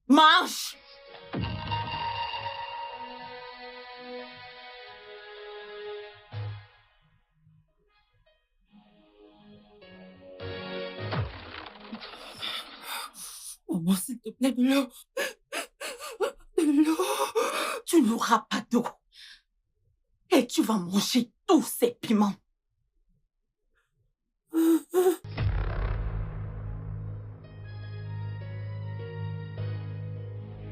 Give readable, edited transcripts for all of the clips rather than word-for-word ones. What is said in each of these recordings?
Marche! Maman, s'il te plaît, de l'eau. De l'eau. Tu n'auras pas d'eau. Et tu vas manger tous ces piments.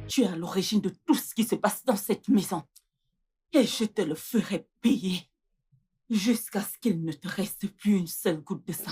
Tu es à l'origine de tout ce qui se passe dans cette maison. Et je te le ferai payer. Jusqu'à ce qu'il ne te reste plus une seule goutte de sang.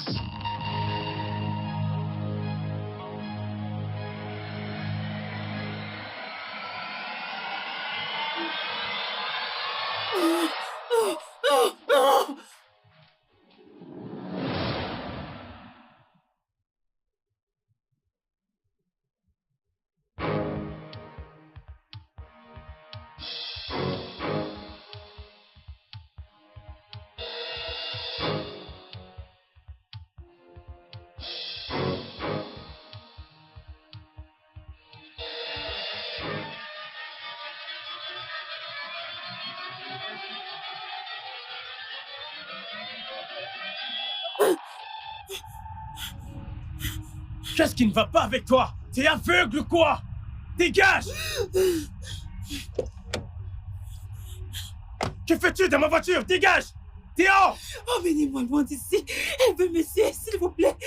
Qu'est-ce qui ne va pas avec toi? T'es aveugle ou quoi? Dégage! Que fais-tu dans ma voiture? Dégage! Théo! Emmenez-moi loin d'ici. Elle veut me tuer, s'il vous plaît.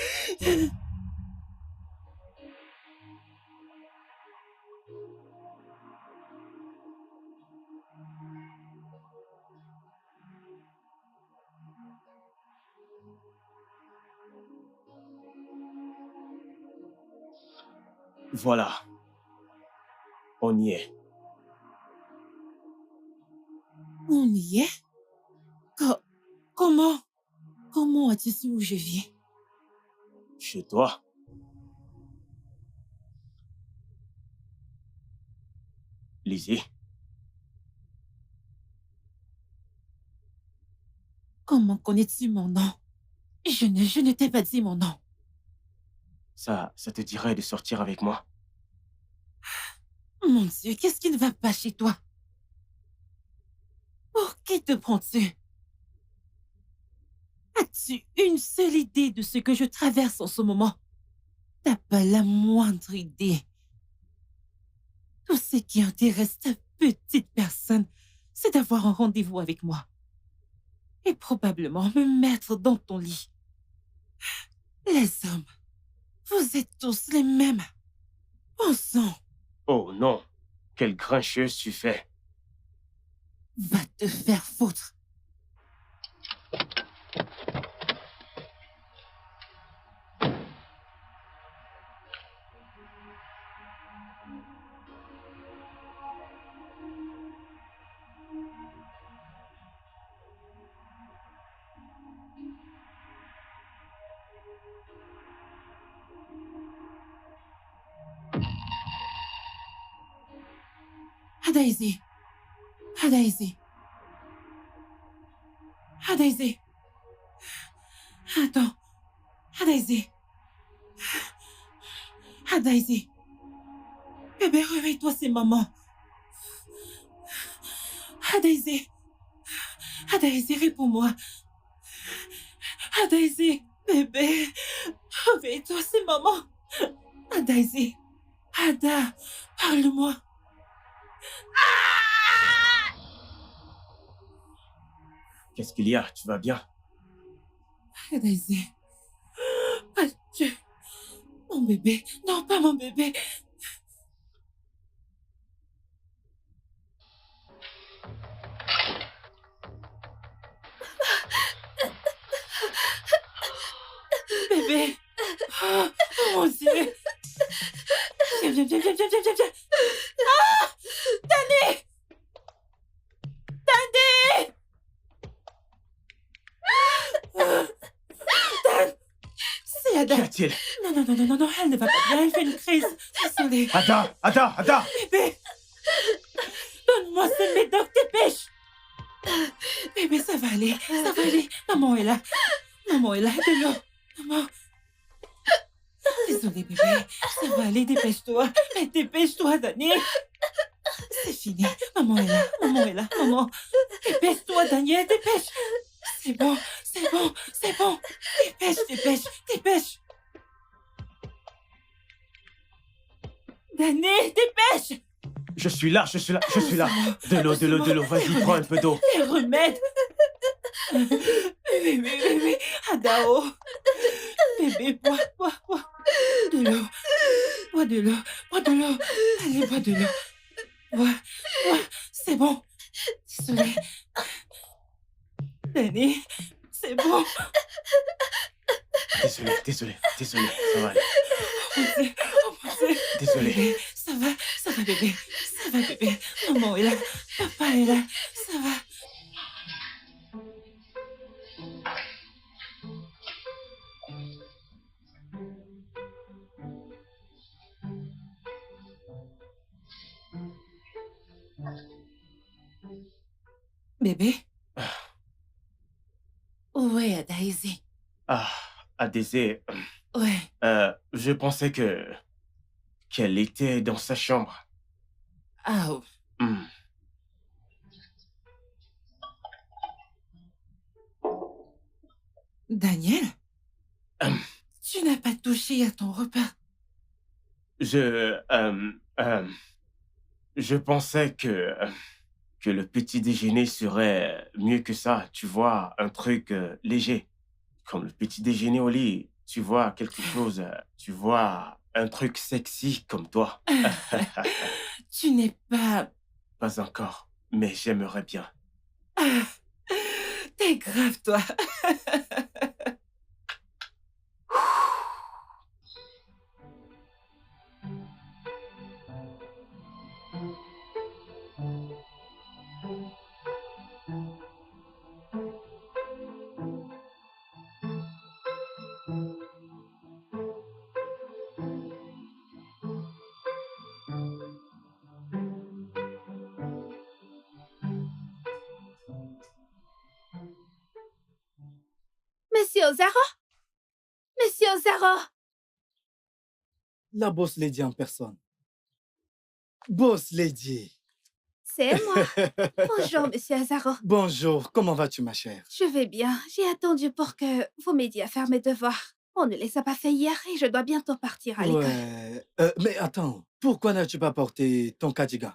Voilà. On y est. On y est? Comment? Comment as-tu su où je viens? Chez toi. Lizzie. Comment connais-tu mon nom? Je ne t'ai pas dit mon nom. Ça te dirait de sortir avec moi? Mon Dieu, qu'est-ce qui ne va pas chez toi? Pour qui te prends-tu? As-tu une seule idée de ce que je traverse en ce moment? T'as pas la moindre idée. Tout ce qui intéresse ta petite personne, c'est d'avoir un rendez-vous avec moi. Et probablement me mettre dans ton lit. Les hommes, vous êtes tous les mêmes. Pensons. Oh non, quelle grincheuse tu fais. Va te faire foutre. Daisy. Daisy. Daisy. Attends. Daisy. Daisy. Bébé, réveille-toi, c'est maman. Daisy. Daisy, réponds-moi. Daisy. Bébé, réveille-toi, c'est maman. Daisy. Ada, parle-moi. Qu'est-ce qu'il y a? Tu vas bien? Daisy. Dieu. Mon bébé. Non, pas mon bébé. Bébé. Oh, mon Dieu. Viens. Ah! Danny! Dan! C'est Ada. Qu'y a-t-il? Non, elle ne va pas bien, elle fait une crise. Désolée. Ada! Bébé! Donne-moi ce médoc, dépêche! Bébé, ça va aller. Maman est là. De l'eau. Maman. Désolée, bébé. Ça va aller, dépêche-toi. Mais dépêche-toi, Daniel. C'est fini. Maman est là. Maman est là. Maman. Dépêche-toi, Daniel. Dépêche. C'est bon. C'est bon. C'est bon. Dépêche, dépêche, dépêche. Daniel, dépêche. Je suis là, je suis là, je suis là. De l'eau, vas-y, prends un peu d'eau. Les remèdes. Bébé, Adao. Bébé, bois. De l'eau. Bois de l'eau. Bois de l'eau. Allez, bois de l'eau. Bois. C'est bon. Désolée. Dani, c'est bon. Désolé, ça va aller. Oh mon Dieu. Désolé. Bébé, ça va bébé. Ça va bébé. Maman est là. Papa est là. Ça va. Bébé? Où est Daisy? Adésé, Ouais. je pensais qu'elle était dans sa chambre. Ah, oh. Hmm. Daniel? Tu n'as pas touché à ton repas. Je pensais que le petit déjeuner serait mieux que ça. Tu vois, un truc léger. Comme le petit déjeuner au lit. Tu vois, quelque chose, tu vois, un truc sexy comme toi. Tu n'es pas... Pas encore, mais j'aimerais bien. Ah, t'es grave, toi. Monsieur Ozaro? Monsieur Ozaro? La boss lady en personne. Boss lady. C'est moi. Bonjour, monsieur Ozaro. Bonjour, comment vas-tu, ma chère? Je vais bien. J'ai attendu pour que vous m'aidiez à faire mes devoirs. On ne les a pas fait hier et je dois bientôt partir à l'école. Ouais. Mais attends, pourquoi n'as-tu pas porté ton cardigan?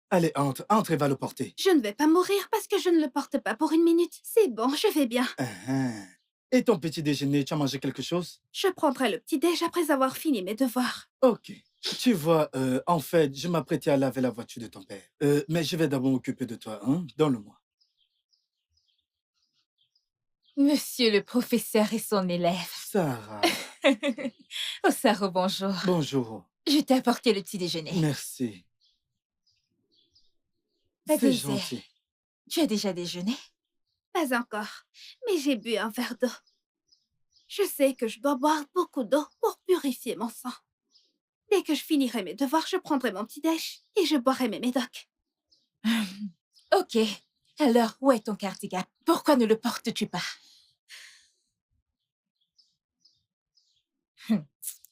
Allez, entre et va le porter. Je ne vais pas mourir parce que je ne le porte pas pour une minute. C'est bon, je vais bien. Et ton petit déjeuner, tu as mangé quelque chose? Je prendrai le petit-déj après avoir fini mes devoirs. Ok. Tu vois, en fait, je m'apprêtais à laver la voiture de ton père. Mais je vais d'abord m'occuper de toi, hein? Donne-le-moi. Monsieur le professeur et son élève. Sarah. Ozaro, bonjour. Bonjour. Je t'ai apporté le petit déjeuner. Merci. C'est Adésé, gentil. tu as déjà déjeuné? Pas encore, mais j'ai bu un verre d'eau. Je sais que je dois boire beaucoup d'eau pour purifier mon sang. Dès que je finirai mes devoirs, je prendrai mon petit-déj et je boirai mes médocs. Ok. Alors, où est ton cardigan? Pourquoi ne le portes-tu pas?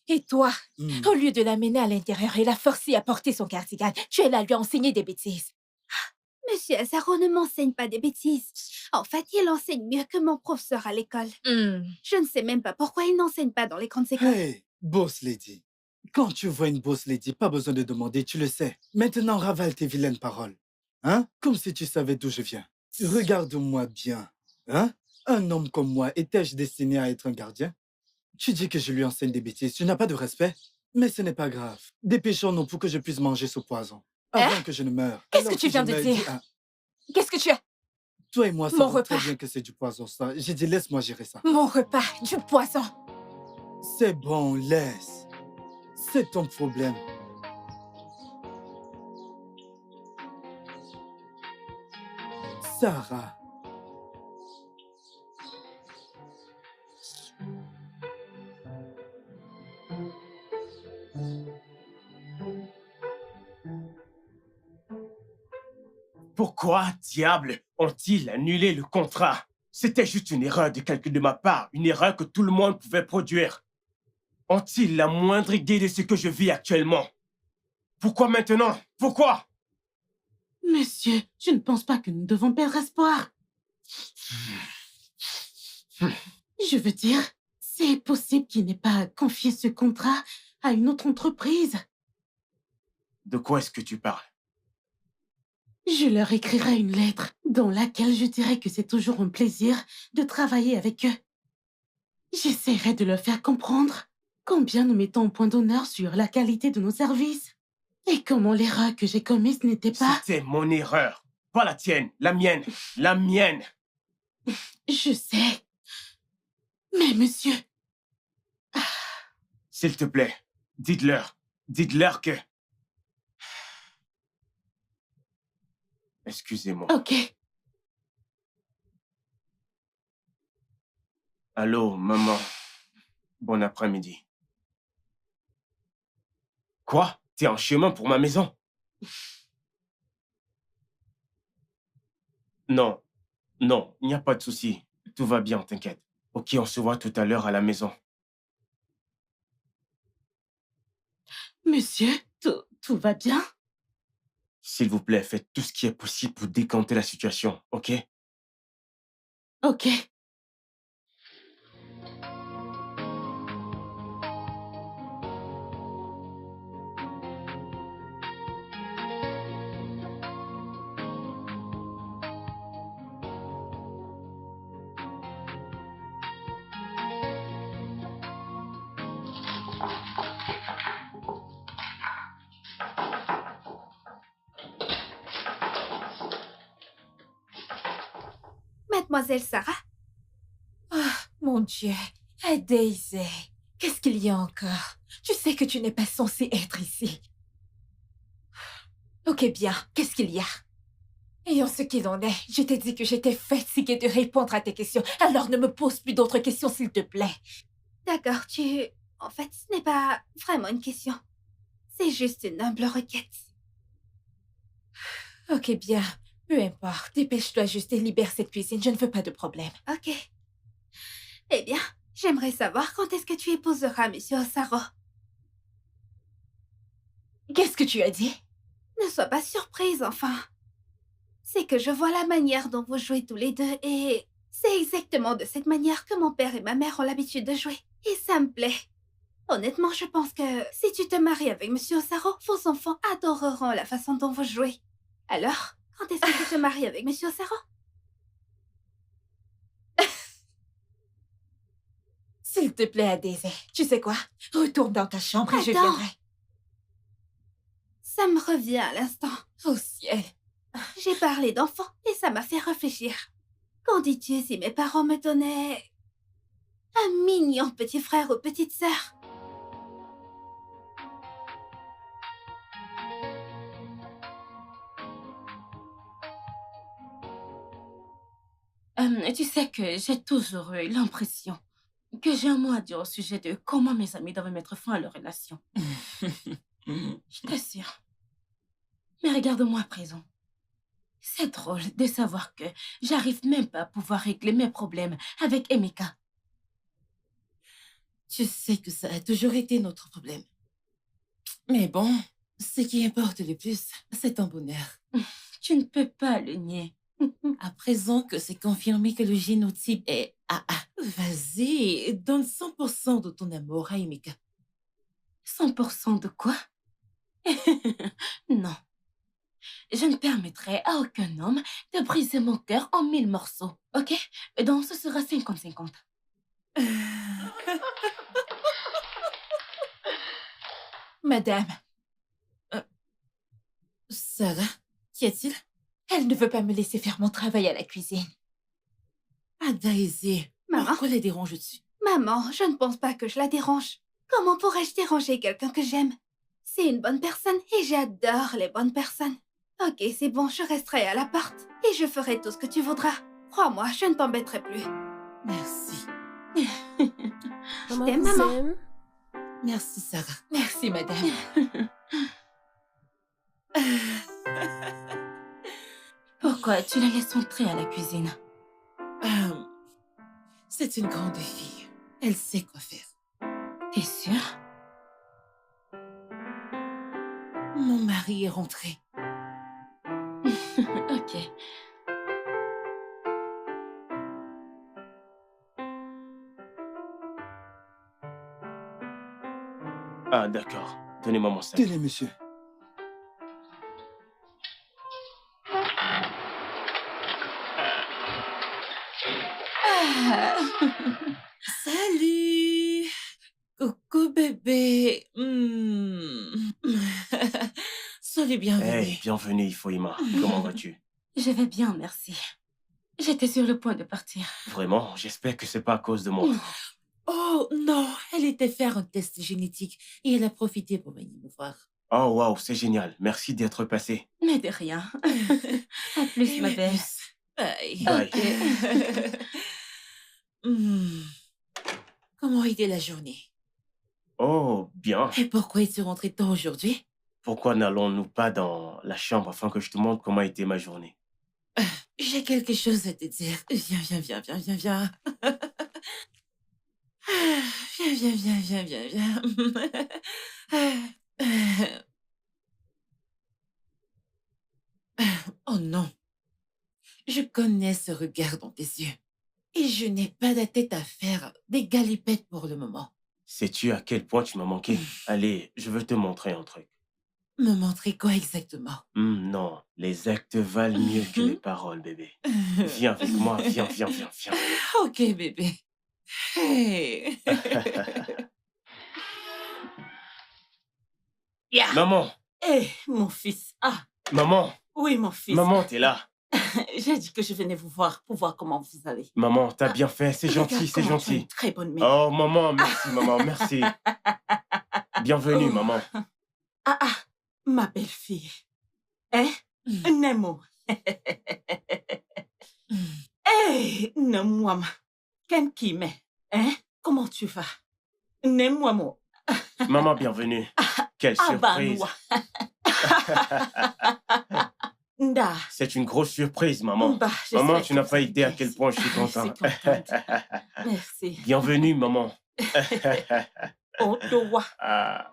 Et toi, au lieu de l'amener à l'intérieur et la forcer à porter son cardigan, tu es là à lui enseigner des bêtises. Monsieur Ozaro ne m'enseigne pas des bêtises. En fait, il enseigne mieux que mon professeur à l'école. Je ne sais même pas pourquoi il n'enseigne pas dans les grandes écoles. Hey, boss lady. Quand tu vois une boss lady, pas besoin de demander, tu le sais. Maintenant, ravale tes vilaines paroles. Hein? Comme si tu savais d'où je viens. Regarde-moi bien. Hein? Un homme comme moi, étais-je destiné à être un gardien? Tu dis que je lui enseigne des bêtises. Tu n'as pas de respect? Mais ce n'est pas grave. Dépêchons-nous pour que je puisse manger ce poison. Avant que je ne meure. Qu'est-ce Alors que tu viens je de me dire? dis, ah, Qu'est-ce que tu as? toi et moi Mon savons très repas. bien que c'est du poison, ça. J'ai dit, laisse-moi gérer ça. Mon repas, du poison. C'est bon, laisse. C'est ton problème. Sarah. Pourquoi, diable, ont-ils annulé le contrat? C'était juste une erreur de calcul de ma part, une erreur que tout le monde pouvait produire. ont-ils la moindre idée de ce que je vis actuellement? Pourquoi maintenant? Pourquoi? Monsieur, je ne pense pas que nous devons perdre espoir. Je veux dire, c'est possible qu'il n'ait pas confié ce contrat à une autre entreprise. De quoi est-ce que tu parles? Je leur écrirai une lettre dans laquelle je dirai que c'est toujours un plaisir de travailler avec eux. J'essaierai de leur faire comprendre combien nous mettons un point d'honneur sur la qualité de nos services et comment l'erreur que j'ai commise n'était pas... C'était mon erreur, pas la tienne, la mienne, la mienne. Je sais. Mais monsieur... S'il te plaît, dites-leur que... Excusez-moi. Ok. Allô, maman. Bon après-midi. Quoi? T'es en chemin pour ma maison? Non, non, il n'y a pas de souci. Tout va bien, t'inquiète. Ok, on se voit tout à l'heure à la maison. Monsieur, tout va bien? S'il vous plaît, faites tout ce qui est possible pour décanter la situation, ok? Ok. Mademoiselle Sarah? Mon Dieu, Daisy, qu'est-ce qu'il y a encore? Tu sais que tu n'es pas censée être ici. Ok, bien, qu'est-ce qu'il y a? Ayant ce qu'il en est, je t'ai dit que j'étais fatiguée de répondre à tes questions, alors ne me pose plus d'autres questions, s'il te plaît. D'accord, En fait, ce n'est pas vraiment une question. C'est juste une humble requête. Ok, bien, peu importe, dépêche-toi juste et libère cette cuisine, je ne veux pas de problème. Ok. Eh bien, j'aimerais savoir quand est-ce que tu épouseras Monsieur Osaro. Qu'est-ce que tu as dit? Ne sois pas surprise, enfin. C'est que je vois la manière dont vous jouez tous les deux et c'est exactement de cette manière que mon père et ma mère ont l'habitude de jouer. Et ça me plaît. Honnêtement, je pense que si tu te maries avec Monsieur Osaro, vos enfants adoreront la façon dont vous jouez. Alors, quand est-ce que tu te maries avec Monsieur Osaro? S'il te plaît, Daisy, tu sais quoi? Retourne dans ta chambre et je Attends. viendrai. Ça me revient à l'instant. Oh ciel. J'ai parlé d'enfants et ça m'a fait réfléchir. Qu'en dis-tu si mes parents me donnaient un mignon petit frère ou petite sœur? Tu sais que j'ai toujours eu l'impression que j'ai un mot à dire au sujet de comment mes amis doivent mettre fin à leur relation. Je t'assure. Mais regarde-moi à présent. C'est drôle de savoir que j'arrive même pas à pouvoir régler mes problèmes avec Emeka. Tu sais que ça a toujours été notre problème. Mais bon, ce qui importe le plus, c'est ton bonheur. Tu ne peux pas le nier. À présent que c'est confirmé que le génotype est AA, vas-y, donne 100% de ton amour à Emeka. 100% de quoi? Non. Je ne permettrai à aucun homme de briser mon cœur en 1000 morceaux, ok? Donc ce sera 50-50. Madame, Sarah, qu'y a-t-il? elle ne veut pas me laisser faire mon travail à la cuisine. Ah, Daisy, Maman? pourquoi les déranges-tu? Maman, je ne pense pas que je la dérange. Comment pourrais-je déranger quelqu'un que j'aime? C'est une bonne personne et j'adore les bonnes personnes. Ok, c'est bon, je resterai à la porte et je ferai tout ce que tu voudras. Crois-moi, je ne t'embêterai plus. Merci. Je t'aime, maman. Merci, Sarah. Merci, madame. Pourquoi tu la laisses entrer à la cuisine? C'est une grande fille. Elle sait quoi faire. T'es sûre? Mon mari est rentré. Ok. Ah, d'accord. Donnez-moi mon sac. Tenez, monsieur. Ah. Salut! Coucou bébé. Sois le bienvenu. Hey, bienvenue, Ifoima. Comment vas-tu? Je vais bien, merci. J'étais sur le point de partir. Vraiment, j'espère que c'est pas à cause de moi. Oh non, elle était faire un test génétique et elle a profité pour venir me voir. Oh, waouh, c'est génial. Merci d'être passé. Mais de rien. À plus, ma belle. Bye. Bye. Ok. Hmm. Comment a été la journée? Oh, bien. Et pourquoi es-tu rentré tôt aujourd'hui? Pourquoi n'allons-nous pas dans la chambre afin que je te montre comment a été ma journée? J'ai quelque chose à te dire. Viens. Viens. Oh non, je connais ce regard dans tes yeux. Et je n'ai pas la tête à faire des galipettes pour le moment. Sais-tu à quel point tu m'as manqué? Allez, je veux te montrer un truc. Me montrer quoi exactement? Non, les actes valent mieux que les paroles, bébé. Viens avec moi, viens. Ok, bébé. Hey. Yeah. Maman, Eh, mon fils. Ah, maman, oui, mon fils. maman, t'es là. J'ai dit que je venais vous voir pour voir comment vous allez. Maman, t'as bien fait, c'est Regarde gentil, c'est comment tu as une gentil. très bonne mère. Oh, maman, merci. Bienvenue, Oh. maman. Ah, ma belle-fille. Hein? Nemo. Eh, Nemo. Ken Kime. Hein? Comment tu vas? Nemo. Maman, bienvenue. Quelle surprise. Nda. C'est une grosse surprise, maman. Bah, j'espère Maman, que tu n'as vous pas allez idée à bien. quel point je suis Je content. suis contente. Merci. Bienvenue, maman. Oh, Dowa. Ah.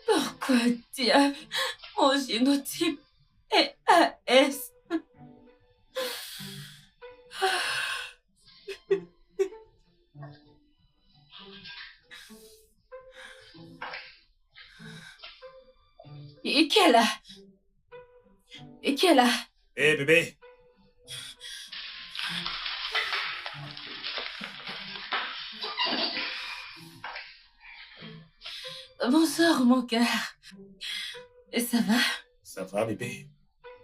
Pourquoi diable mon génotype est AS? Et qui est là? Hé bébé, Bonsoir, mon cœur. Ça va? ça va bébé?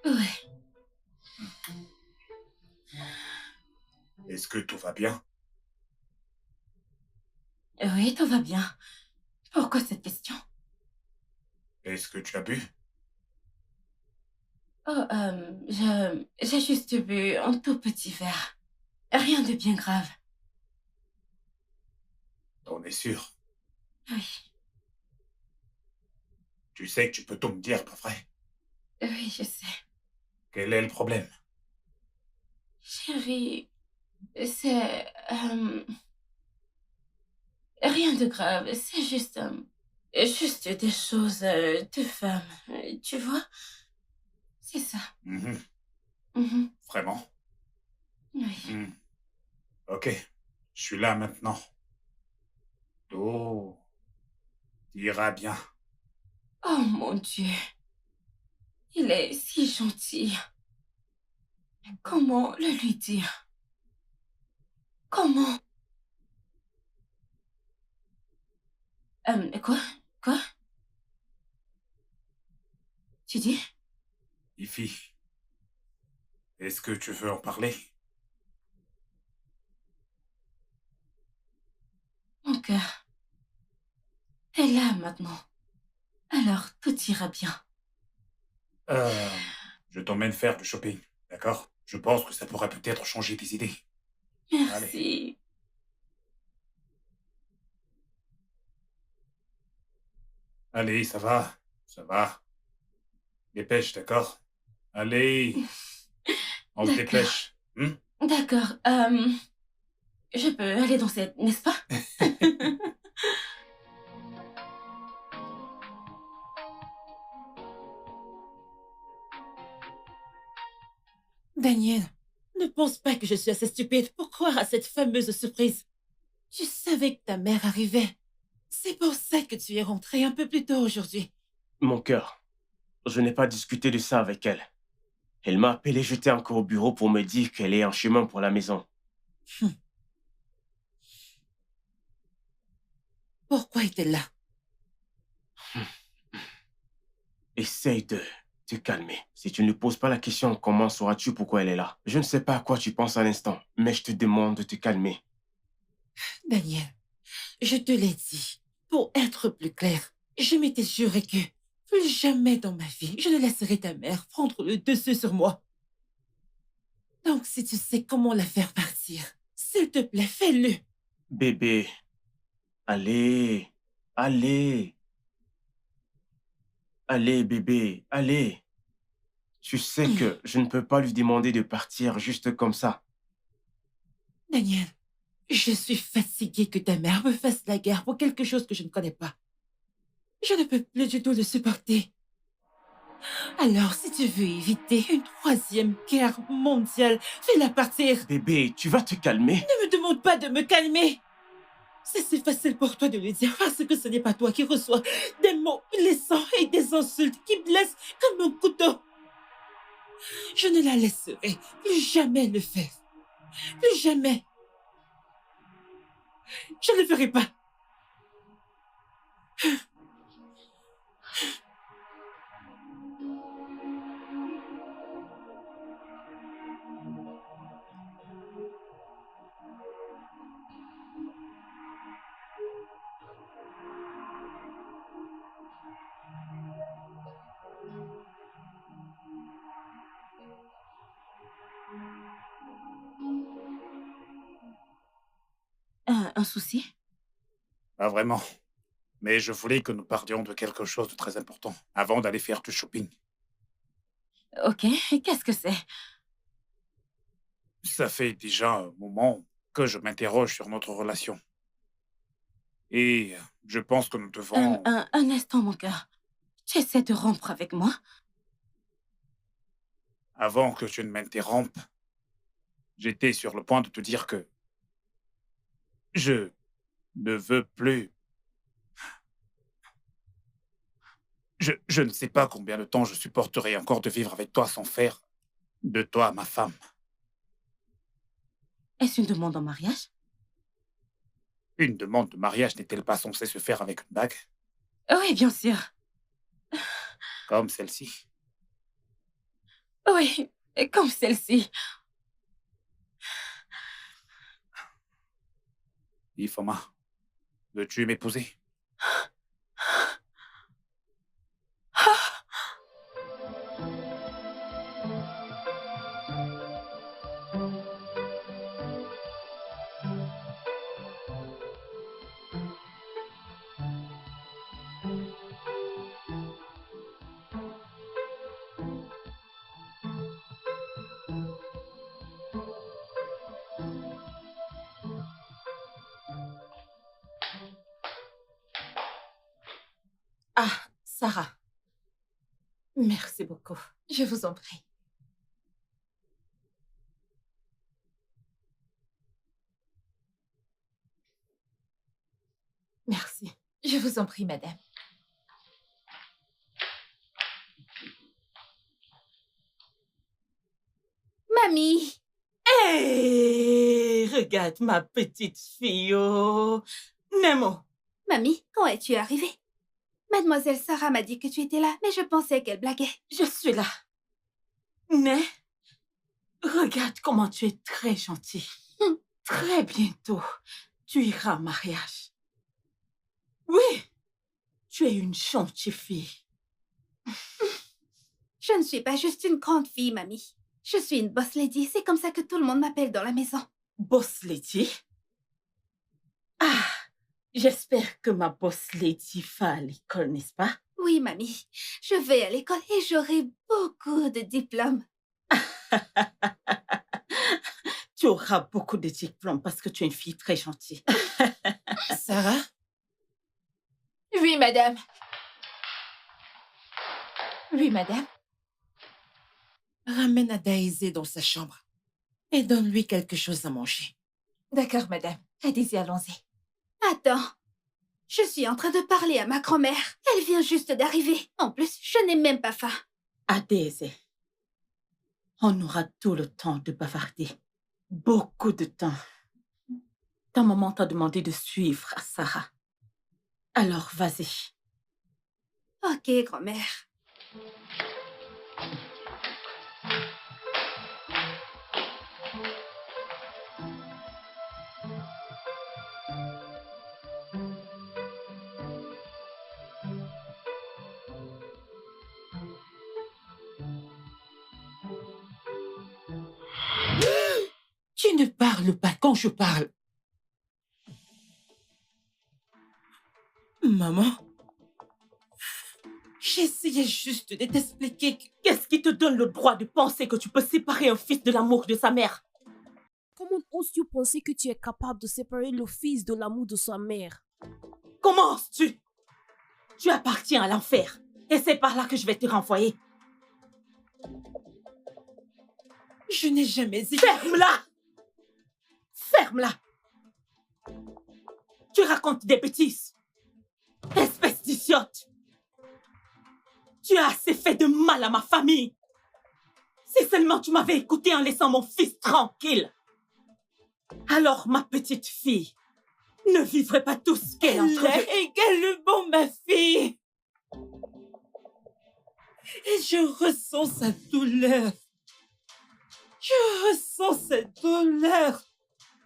Ouais. Est-ce que tout va bien? Oui, tout va bien. Pourquoi cette question? Est-ce que tu as bu? Oh, j'ai juste bu un tout petit verre. Rien de bien grave. On est sûr. Oui. Tu sais que tu peux tout me dire, pas vrai? Oui, je sais. Quel est le problème? Chérie, c'est... rien de grave. C'est juste... juste des choses de femme. Tu vois? C'est ça. Mhm. Mhm. Vraiment? Oui. Hmm. Ok, je suis là maintenant. Tout ira bien. Oh mon Dieu. Il est si gentil. Comment le lui dire? Comment? Quoi? Quoi? Tu dis? Ifi, est-ce que tu veux en parler? Mon cœur est là maintenant. Alors tout ira bien. Euh, je t'emmène faire du shopping, d'accord? Je pense que ça pourrait peut-être changer tes idées. Allez, Merci. allez, ça va, ça va. Dépêche, d'accord? Allez, on se D'accord. dépêche. Hmm. D'accord. Je peux aller danser, n'est-ce pas? Daniel, ne pense pas que je suis assez stupide pour croire à cette fameuse surprise. Tu savais que ta mère arrivait. C'est pour ça que tu es rentré un peu plus tôt aujourd'hui. Mon cœur, je n'ai pas discuté de ça avec elle. Elle m'a appelé, j'étais encore au bureau pour me dire qu'elle est en chemin pour la maison. Pourquoi est-elle là? Essaye de te calmer. Si tu ne poses pas la question, comment sauras-tu pourquoi elle est là? Je ne sais pas à quoi tu penses à l'instant, mais je te demande de te calmer. Daniel, je te l'ai dit. Pour être plus clair, je m'étais juré que plus jamais dans ma vie, je ne laisserai ta mère prendre le dessus sur moi. Donc, si tu sais comment la faire partir, s'il te plaît, fais-le. Bébé, allez, allez, allez, bébé, allez. Tu sais que je ne peux pas lui demander de partir juste comme ça. Daniel, je suis fatiguée que ta mère me fasse la guerre pour quelque chose que je ne connais pas. Je ne peux plus du tout le supporter. Alors, si tu veux éviter une troisième guerre mondiale, fais-la partir. Bébé, tu vas te calmer? Ne me demande pas de me calmer. C'est si facile pour toi de le dire parce que ce n'est pas toi qui reçois des mots blessants et des insultes qui blessent comme un couteau. Je ne la laisserai plus jamais le faire. Plus jamais. Je ne le ferai pas. Un souci? Pas vraiment. Mais je voulais que nous parlions de quelque chose de très important avant d'aller faire du shopping. Ok, qu'est-ce que c'est? Ça fait déjà un moment que je m'interroge sur notre relation. Et je pense que nous devons... Un instant, mon cœur. Tu essaies de rompre avec moi? Avant que tu ne m'interrompes, j'étais sur le point de te dire que je ne veux plus. Je ne sais pas combien de temps je supporterai encore de vivre avec toi sans faire de toi ma femme. Est-ce une demande en mariage? Une demande de mariage n'est-elle pas censée se faire avec une bague, Oui, bien sûr. comme celle-ci? Oui, comme celle-ci. Ifoma, veux-tu m'épouser? Ah, Sarah, merci beaucoup. Je vous en prie. Merci. Je vous en prie, madame. Mamie! Hé, regarde ma petite fille. Oh. Nemo, Mamie, quand es-tu arrivée? Mademoiselle Sarah m'a dit que tu étais là, mais je pensais qu'elle blaguait. je suis là. Mais, regarde comment tu es très gentil. Très bientôt, tu iras au mariage. Oui, tu es une gentille fille. Je ne suis pas juste une grande fille, mamie. Je suis une boss lady, c'est comme ça que tout le monde m'appelle dans la maison. Boss lady? Ah, j'espère que ma boss lady va à l'école, n'est-ce pas? Oui, mamie. Je vais à l'école et j'aurai beaucoup de diplômes. Tu auras beaucoup de diplômes parce que tu es une fille très gentille. Sarah? Oui, madame. Oui, madame. Ramène Adaïsé dans sa chambre et donne-lui quelque chose à manger. D'accord, madame. Allez-y, allons-y. Attends. Je suis en train de parler à ma grand-mère. Elle vient juste d'arriver. En plus, je n'ai même pas faim. Adaïsé, on aura tout le temps de bavarder. Beaucoup de temps. Ta maman t'a demandé de suivre Sarah. Alors, vas-y. Ok, grand-mère. Tu ne parles pas quand je parle. Maman, j'essayais juste de t'expliquer qu'est-ce qui te donne le droit de penser que tu peux séparer un fils de l'amour de sa mère. Comment oses-tu penser que tu es capable de séparer le fils de l'amour de sa mère? Comment oses-tu? Tu appartiens à l'enfer et c'est par là que je vais te renvoyer. Je n'ai jamais dit... Ferme-la! Ferme-la! Tu racontes des bêtises. Espèce d'idiote! Tu as assez fait de mal à ma famille. Si seulement tu m'avais écouté en laissant mon fils tranquille. Alors ma petite fille ne vivrait pas tout ce qu'elle est en train de... également ma fille. Et je ressens sa douleur. Je ressens cette douleur.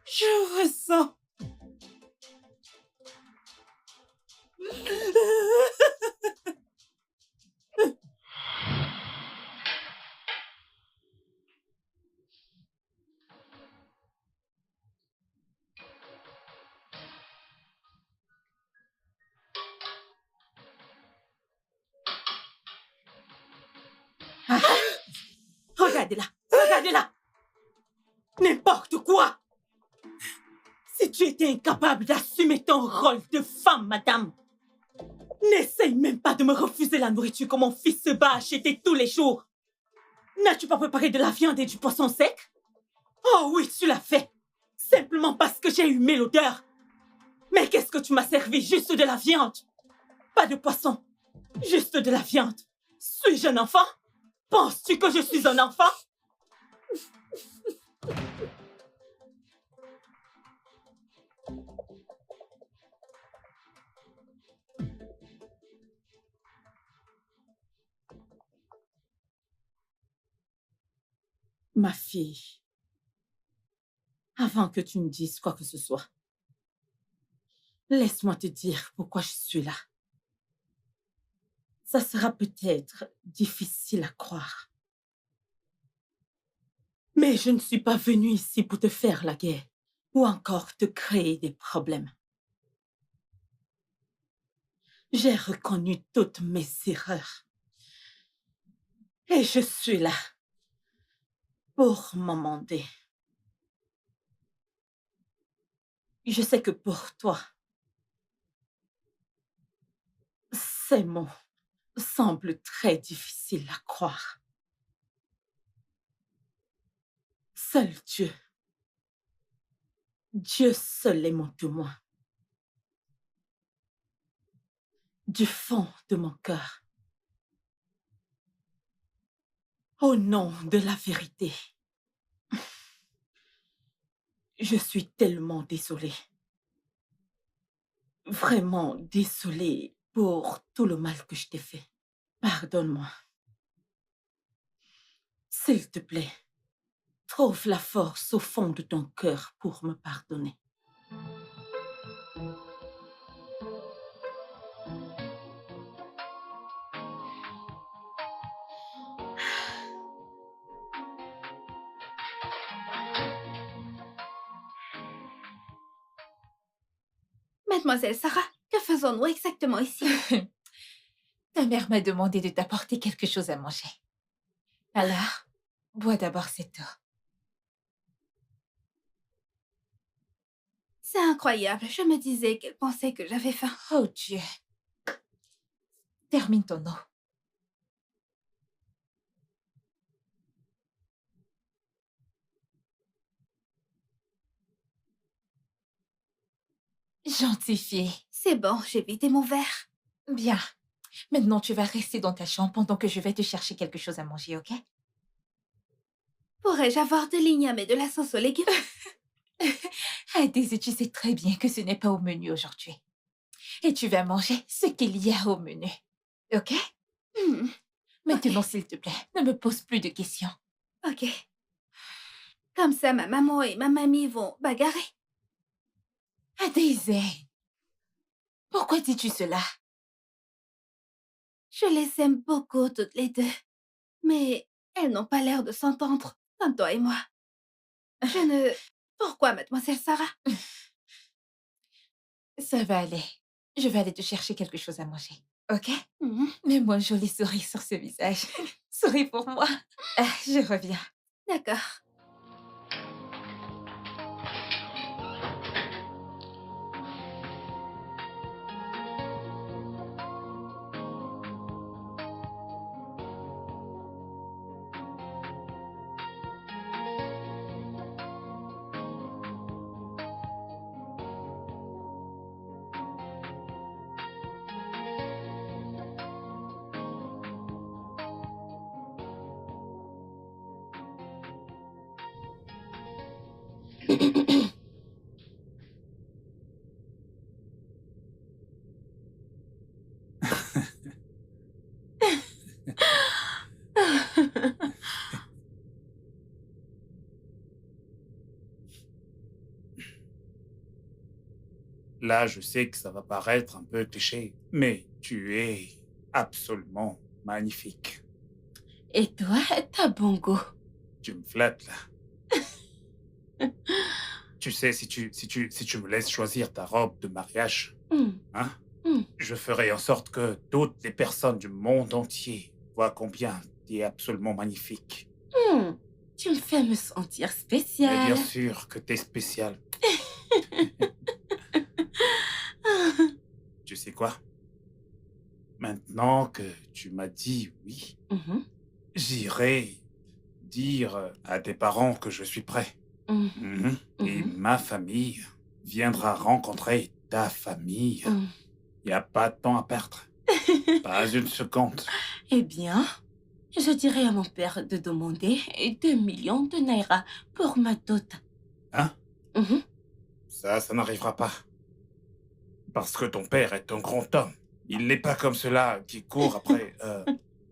Je ressens... Ah, regardez-la, regardez-la. N'importe quoi. Si tu étais incapable d'assumer ton rôle de femme, madame, n'essaye même pas de me refuser la nourriture que mon fils se bat à acheter tous les jours. N'as-tu pas préparé de la viande et du poisson sec? Oh oui, tu l'as fait. Simplement parce que j'ai humé l'odeur. Mais qu'est-ce que tu m'as servi? Juste de la viande. Pas de poisson. Juste de la viande. Suis-je un enfant? Penses-tu que je suis un enfant? Ma fille, avant que tu me dises quoi que ce soit, laisse-moi te dire pourquoi je suis là. Ça sera peut-être difficile à croire. Mais je ne suis pas venue ici pour te faire la guerre ou encore te créer des problèmes. J'ai reconnu toutes mes erreurs. Et je suis là pour m'amender. Je sais que pour toi, Ces mots semblent très difficiles à croire. Seul Dieu, Dieu seul est mon témoin. Du fond de mon cœur, au nom de la vérité, je suis tellement désolée. Vraiment désolée pour tout le mal que je t'ai fait. Pardonne-moi. S'il te plaît, trouve la force au fond de ton cœur pour me pardonner. Mademoiselle Sarah, que faisons-nous exactement ici? Ta mère m'a demandé de t'apporter quelque chose à manger. Alors, bois d'abord cette eau. C'est incroyable. Je me disais qu'elle pensait que j'avais faim. Oh Dieu. Termine ton eau. Gentille fille. C'est bon, j'ai vidé mon verre. Bien. Maintenant, tu vas rester dans ta chambre pendant que je vais te chercher quelque chose à manger, ok? Pourrais-je avoir de l'igname et de la sauce aux légumes? Ah, Daisy, tu sais très bien que ce n'est pas au menu aujourd'hui. Et tu vas manger ce qu'il y a au menu. Ok? Hmm, Maintenant, s'il te plaît, ne me pose plus de questions. ok. Comme ça, ma maman et ma mamie vont bagarrer. Ah, Daisy, pourquoi dis-tu cela? Je les aime beaucoup toutes les deux. Mais elles n'ont pas l'air de s'entendre, comme toi et moi. Je ne... Pourquoi, mademoiselle Sarah? Ça va aller. Je vais aller te chercher quelque chose à manger. Ok? Hmm, Mets-moi un joli sourire sur ce visage. Souris pour moi. Ah, je reviens. d'accord. Là, je sais que ça va paraître un peu cliché, mais tu es absolument magnifique. Et toi, t'as bon goût. Tu me flattes, là. Tu sais, si tu me laisses choisir ta robe de mariage, Hmm, hein, hmm. je ferai en sorte que toutes les personnes du monde entier voient combien tu es absolument magnifique. Hmm, tu me fais me sentir Et spéciale. bien sûr que t'es spécial. Tu sais quoi? Maintenant que tu m'as dit oui, Mhm, j'irai dire à tes parents que je suis prêt. mhm, Mhm. Et mhm, ma famille viendra rencontrer ta famille. mhm. Il n'y a pas de temps à perdre. Pas une seconde. Eh bien, je dirai à mon père de demander 2 millions de naira pour ma dot. Hein? Mhm. Ça n'arrivera pas. Parce que ton père est un grand homme. Il n'est pas comme ceux-là qui courent après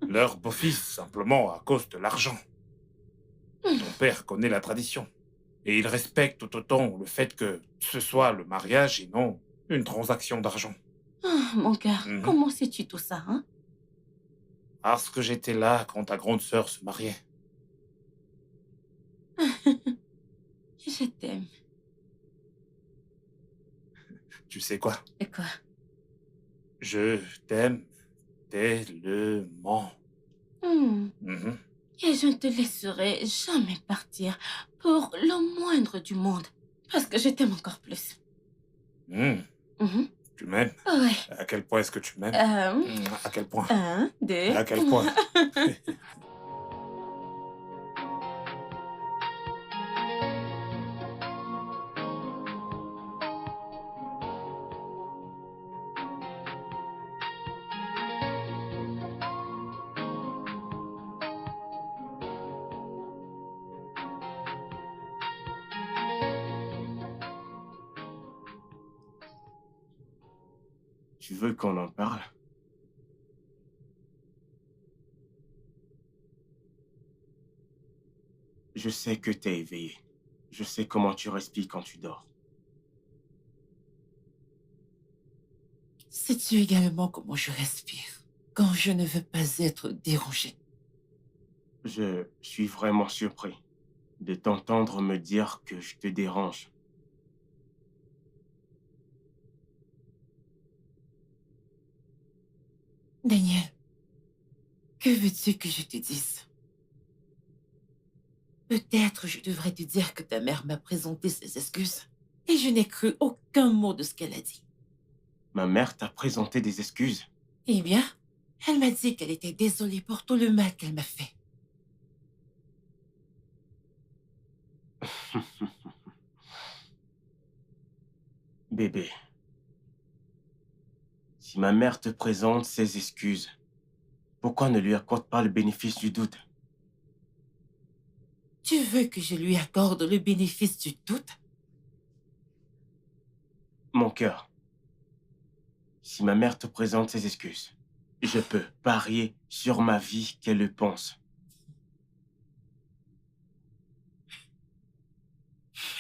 leur beau-fils simplement à cause de l'argent. Ton père connaît la tradition. Et il respecte tout autant le fait que ce soit le mariage et non une transaction d'argent. Ah, mon cœur, Mhm. comment sais-tu tout ça, hein? Parce que j'étais là quand ta grande sœur se mariait. Je t'aime. Tu sais quoi? Et quoi? Je t'aime tellement. Hmm. Mhm. Et je ne te laisserai jamais partir pour le moindre du monde. Parce que je t'aime encore plus. Mhm. Mhm. Tu m'aimes? Ouais. À quel point est-ce que tu m'aimes? À quel point? 1, 2. À quel point? Tu veux qu'on en parle? Je sais que t'es éveillé. Je sais comment tu respires quand tu dors. Sais-tu également comment je respire quand je ne veux pas être dérangée? Je suis vraiment surpris de t'entendre me dire que je te dérange. Daniel, que veux-tu que je te dise? Peut-être je devrais te dire que ta mère m'a présenté ses excuses et je n'ai cru aucun mot de ce qu'elle a dit. Ma mère t'a présenté des excuses. Eh bien, elle m'a dit qu'elle était désolée pour tout le mal qu'elle m'a fait. Bébé, si ma mère te présente ses excuses, pourquoi ne lui accorde pas le bénéfice du doute? Tu veux que je lui accorde le bénéfice du doute? Mon cœur, si ma mère te présente ses excuses, je peux parier sur ma vie qu'elle le pense.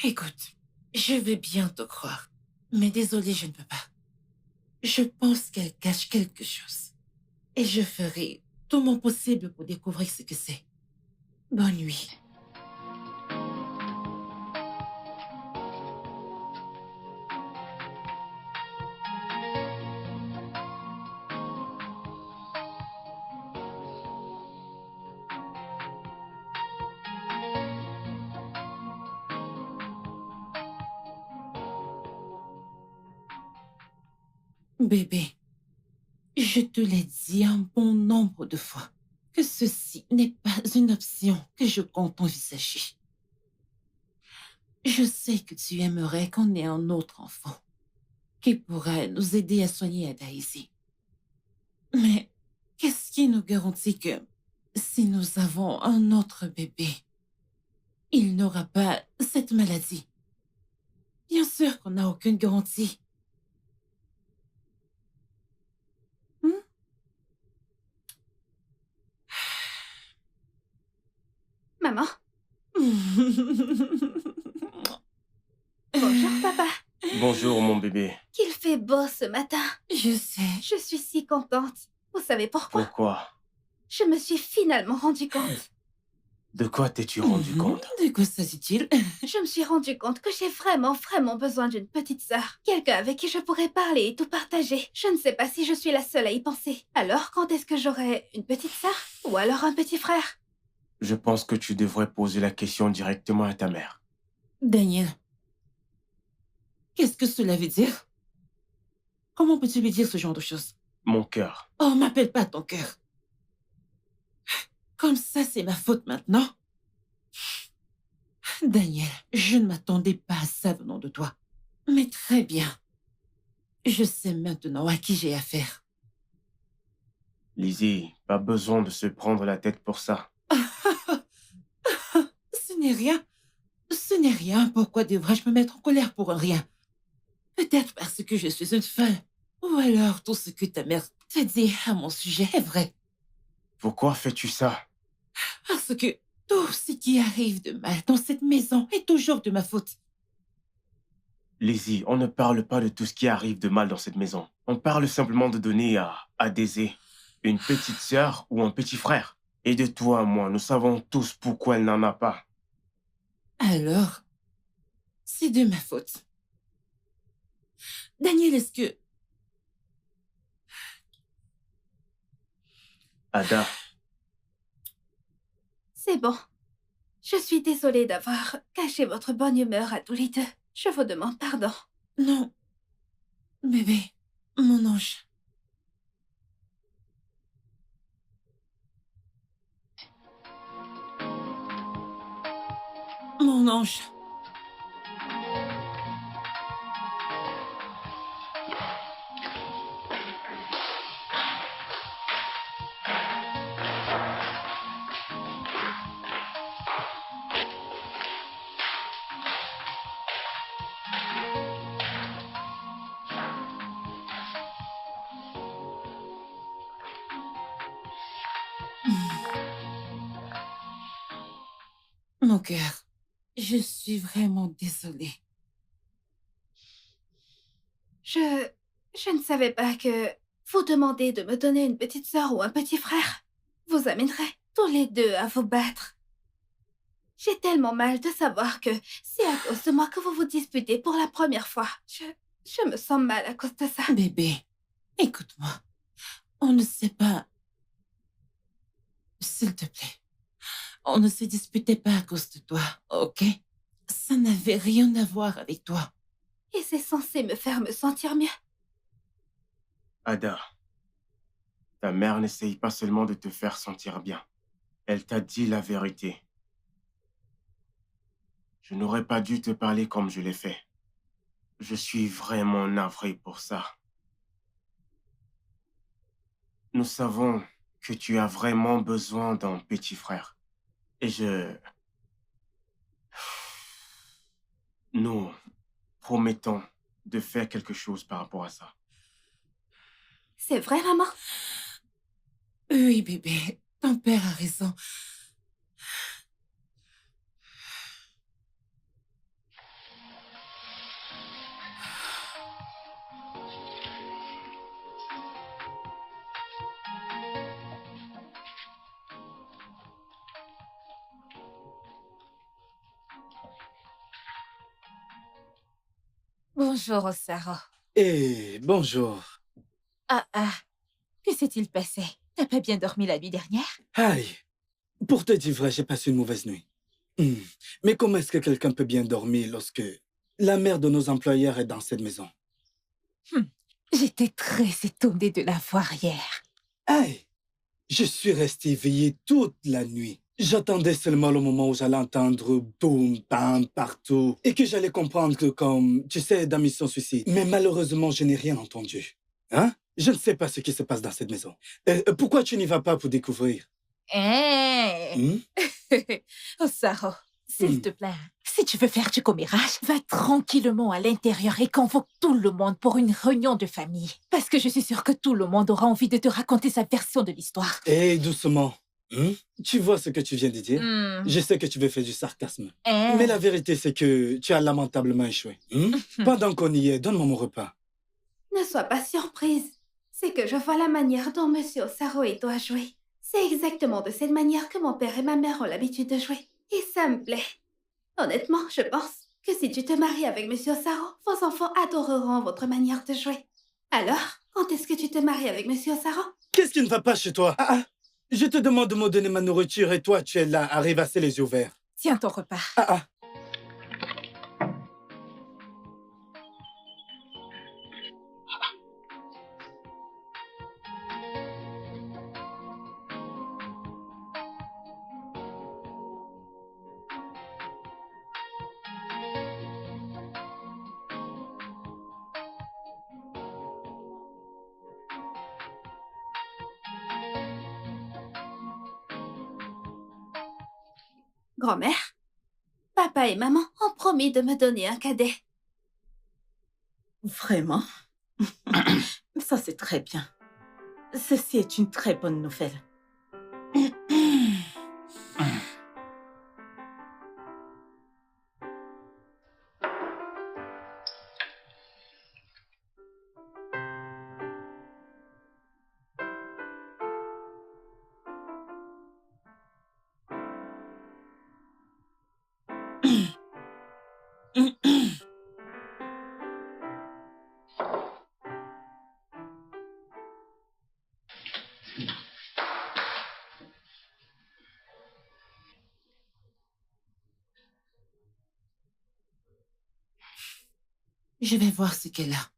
Écoute, je veux bien te croire, mais désolée, je ne peux pas. Je pense qu'elle cache quelque chose et je ferai tout mon possible pour découvrir ce que c'est. Bonne nuit. Bébé, je te l'ai dit un bon nombre de fois que ceci n'est pas une option que je compte envisager. Je sais que tu aimerais qu'on ait un autre enfant qui pourrait nous aider à soigner Daisy. Mais qu'est-ce qui nous garantit que si nous avons un autre bébé, il n'aura pas cette maladie? Bien sûr qu'on n'a aucune garantie. Hmm? Maman, bonjour papa. Bonjour, mon bébé. Qu'il fait beau ce matin. Je sais. Je suis si contente. Vous savez pourquoi? Pourquoi? Je me suis finalement rendu compte. De quoi t'es-tu rendu compte? De quoi s'agit-il? Je me suis rendu compte que j'ai vraiment, vraiment besoin d'une petite sœur. Quelqu'un avec qui je pourrais parler et tout partager. Je ne sais pas si je suis la seule à y penser. Alors, quand est-ce que j'aurai une petite sœur? Ou alors un petit frère? Je pense que tu devrais poser la question directement à ta mère. Daniel, qu'est-ce que cela veut dire? Comment peux-tu lui dire ce genre de choses? Mon cœur. Oh, m'appelle pas ton cœur. Comme ça, c'est ma faute maintenant. Daniel, je ne m'attendais pas à ça venant de toi. Mais très bien. Je sais maintenant à qui j'ai affaire. Lizzie, pas besoin de se prendre la tête pour ça. Ce n'est rien. Ce n'est rien. Pourquoi devrais-je me mettre en colère pour un rien? Peut-être parce que je suis une folle. Ou alors tout ce que ta mère t'a dit à mon sujet est vrai. Pourquoi fais-tu ça? Parce que tout ce qui arrive de mal dans cette maison est toujours de ma faute. Lizzie, on ne parle pas de tout ce qui arrive de mal dans cette maison. On parle simplement de donner à Daisy une petite sœur ou un petit frère. Et de toi à moi, nous savons tous pourquoi elle n'en a pas. Alors, c'est de ma faute. Daniel, est-ce que... Ada, C'est bon. Je suis désolée d'avoir caché votre bonne humeur à tous les deux. Je vous demande pardon. Non. Bébé, Mon ange. Mon ange. Mon cœur, je suis vraiment désolée. Je ne savais pas que vous demander de me donner une petite sœur ou un petit frère vous amènerait tous les deux à vous battre. J'ai tellement mal de savoir que c'est à cause de moi que vous vous disputez pour la première fois. Je me sens mal à cause de ça. Bébé, écoute-moi. On ne sait pas... S'il te plaît. On ne se disputait pas à cause de toi, ok? Ça n'avait rien à voir avec toi. Et c'est censé me faire me sentir mieux. Ada, ta mère n'essaye pas seulement de te faire sentir bien. Elle t'a dit la vérité. Je n'aurais pas dû te parler comme je l'ai fait. Je suis vraiment navré pour ça. Nous savons que tu as vraiment besoin d'un petit frère. Et nous promettons de faire quelque chose par rapport à ça. C'est vrai, maman? Oui, bébé, ton père a raison. Bonjour, Sarah. Eh, bonjour. Ah, que s'est-il passé? T'as pas bien dormi la nuit dernière? Aïe, pour te dire vrai, j'ai passé une mauvaise nuit. Hmm. Mais comment est-ce que quelqu'un peut bien dormir lorsque la mère de nos employeurs est dans cette maison? J'étais très étonnée de la voir hier. Aïe, je suis resté éveillé toute la nuit. J'attendais seulement le moment où j'allais entendre boum, bam, partout, et que j'allais comprendre que comme, tu sais, dans Mission Suicide. Mais malheureusement, je n'ai rien entendu. Hein? Je ne sais pas ce qui se passe dans cette maison. Pourquoi tu n'y vas pas pour découvrir? Hein? Hmm? Oh, Sarah, s'il te plaît, si tu veux faire du commérage, va tranquillement à l'intérieur et convoque tout le monde pour une réunion de famille. Parce que je suis sûre que tout le monde aura envie de te raconter sa version de l'histoire. Hé, doucement. Hmm? Tu vois ce que tu viens de dire? Je sais que tu veux faire du sarcasme. Hein? Mais la vérité, c'est que tu as lamentablement échoué. Pendant qu'on y est, donne-moi mon repas. Ne sois pas surprise. C'est que je vois la manière dont Monsieur Saroé doit jouer. C'est exactement de cette manière que mon père et ma mère ont l'habitude de jouer. Et ça me plaît. Honnêtement, je pense que si tu te maries avec Monsieur Saro, vos enfants adoreront votre manière de jouer. Alors, quand est-ce que tu te maries avec Monsieur Saro? Qu'est-ce qui ne va pas chez toi? Je te demande de me donner ma nourriture et toi, tu es là, à rêvasser les yeux ouverts. Tiens ton repas. Grand-mère, papa et maman ont promis de me donner un cadet. Vraiment? Ça, c'est très bien. Ceci est une très bonne nouvelle. Je vais voir ce qu'elle a.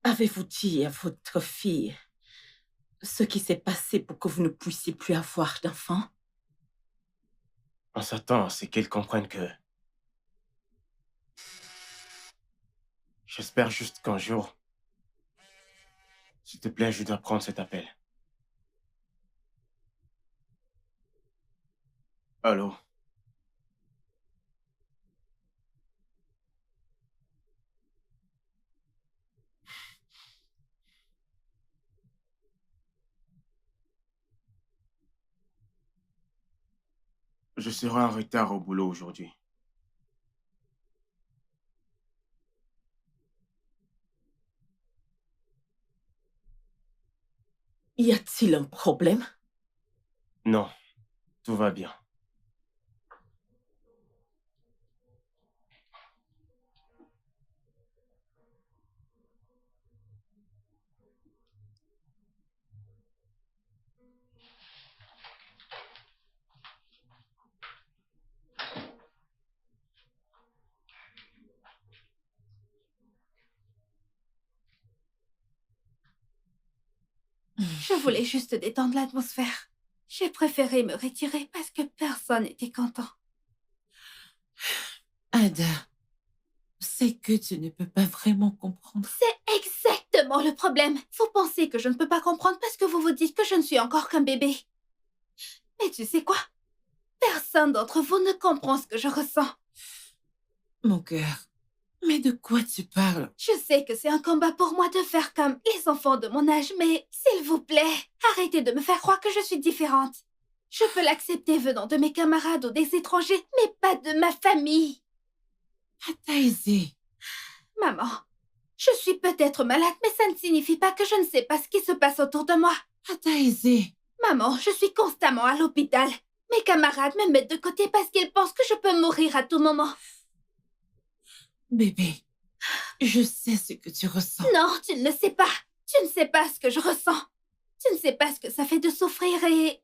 Avez-vous dit à votre fille ce qui s'est passé pour que vous ne puissiez plus avoir d'enfants? On s'attend à ce qu'elle comprenne que... J'espère juste qu'un jour... S'il te plaît, je dois prendre cet appel. Allô? Je serai en retard au boulot aujourd'hui. Y a-t-il un problème? Non, tout va bien. Je voulais juste détendre l'atmosphère. J'ai préféré me retirer parce que personne n'était content. Ada, c'est que tu ne peux pas vraiment comprendre. C'est exactement le problème. Vous pensez que je ne peux pas comprendre parce que vous vous dites que je ne suis encore qu'un bébé. Mais tu sais quoi? Personne d'entre vous ne comprend ce que je ressens. Mon cœur, mais de quoi tu parles? Je sais que c'est un combat pour moi de faire comme les enfants de mon âge, mais s'il vous plaît, arrêtez de me faire croire que je suis différente. Je peux l'accepter venant de mes camarades ou des étrangers, mais pas de ma famille. Ataïsé, Maman, je suis peut-être malade, mais ça ne signifie pas que je ne sais pas ce qui se passe autour de moi. Ataïsé, Maman, je suis constamment à l'hôpital. Mes camarades me mettent de côté parce qu'ils pensent que je peux mourir à tout moment. bébé, je sais ce que tu ressens. Non, tu ne le sais pas. Tu ne sais pas ce que je ressens. Tu ne sais pas ce que ça fait de souffrir et...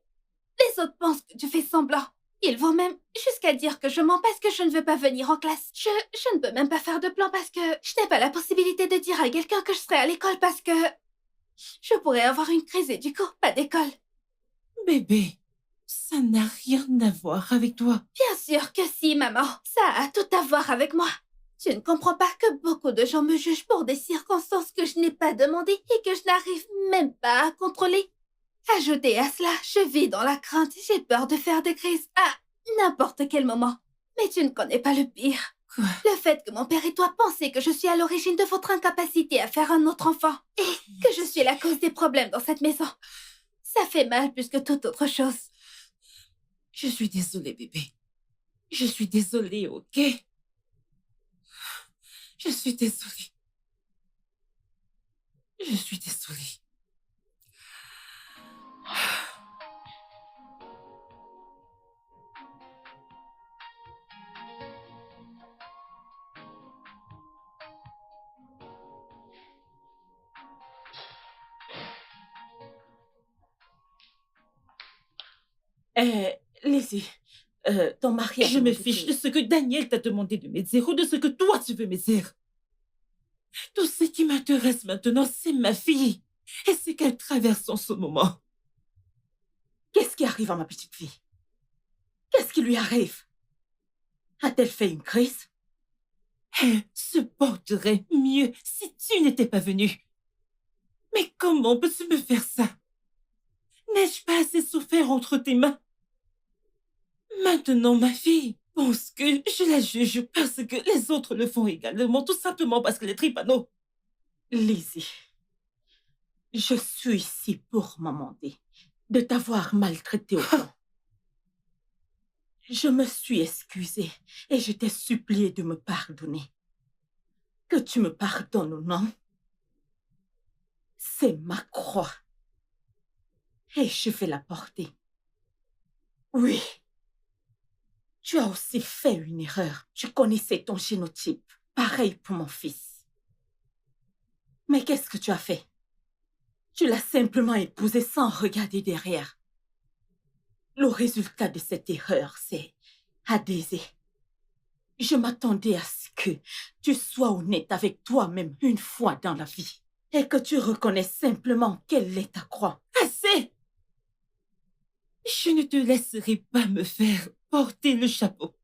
Les autres pensent que tu fais semblant. Ils vont même jusqu'à dire que je mens parce que je ne veux pas venir en classe. Je ne peux même pas faire de plan parce que je n'ai pas la possibilité de dire à quelqu'un que je serai à l'école parce que... Je pourrais avoir une crise et du coup, pas d'école. Bébé, ça n'a rien à voir avec toi. Bien sûr que si, maman. Ça a tout à voir avec moi. Tu ne comprends pas que beaucoup de gens me jugent pour des circonstances que je n'ai pas demandées et que je n'arrive même pas à contrôler. Ajoutez à cela, je vis dans la crainte. J'ai peur de faire des crises à n'importe quel moment. Mais tu ne connais pas le pire. Quoi? Le fait que mon père et toi pensez que je suis à l'origine de votre incapacité à faire un autre enfant et que je suis la cause des problèmes dans cette maison. Ça fait mal plus que toute autre chose. Je suis désolée, bébé. Je suis désolée, ok? Je suis désolée. Je suis désolée. Lizzie, ton mari a Je me demandé fiche que- de ce que Daniel t'a demandé de me dire ou de ce que toi tu veux me dire. Tout ce qui m'intéresse maintenant, c'est ma fille et ce qu'elle traverse en ce moment. Qu'est-ce qui arrive à ma petite fille? Qu'est-ce qui lui arrive? A-t-elle fait une crise? Elle se porterait mieux si tu n'étais pas venu. Mais comment peux-tu me faire ça? N'ai-je pas assez souffert entre tes mains? Maintenant, ma fille pense que je la juge parce que les autres le font également, tout simplement parce qu'elle est tripano. Lizzie, je suis ici pour m'amender de t'avoir maltraité autant. Je me suis excusée et je t'ai supplié de me pardonner. Que tu me pardonnes ou non, c'est ma croix. Et je vais la porter. Oui. Tu as aussi fait une erreur. Tu connaissais ton génotype. Pareil pour mon fils. Mais qu'est-ce que tu as fait? Tu l'as simplement épousé sans regarder derrière. Le résultat de cette erreur, c'est Adésé. Je m'attendais à ce que tu sois honnête avec toi-même une fois dans la vie. et que tu reconnais simplement quelle est ta croix. Assez! Je ne te laisserai pas me faire porter le chapeau.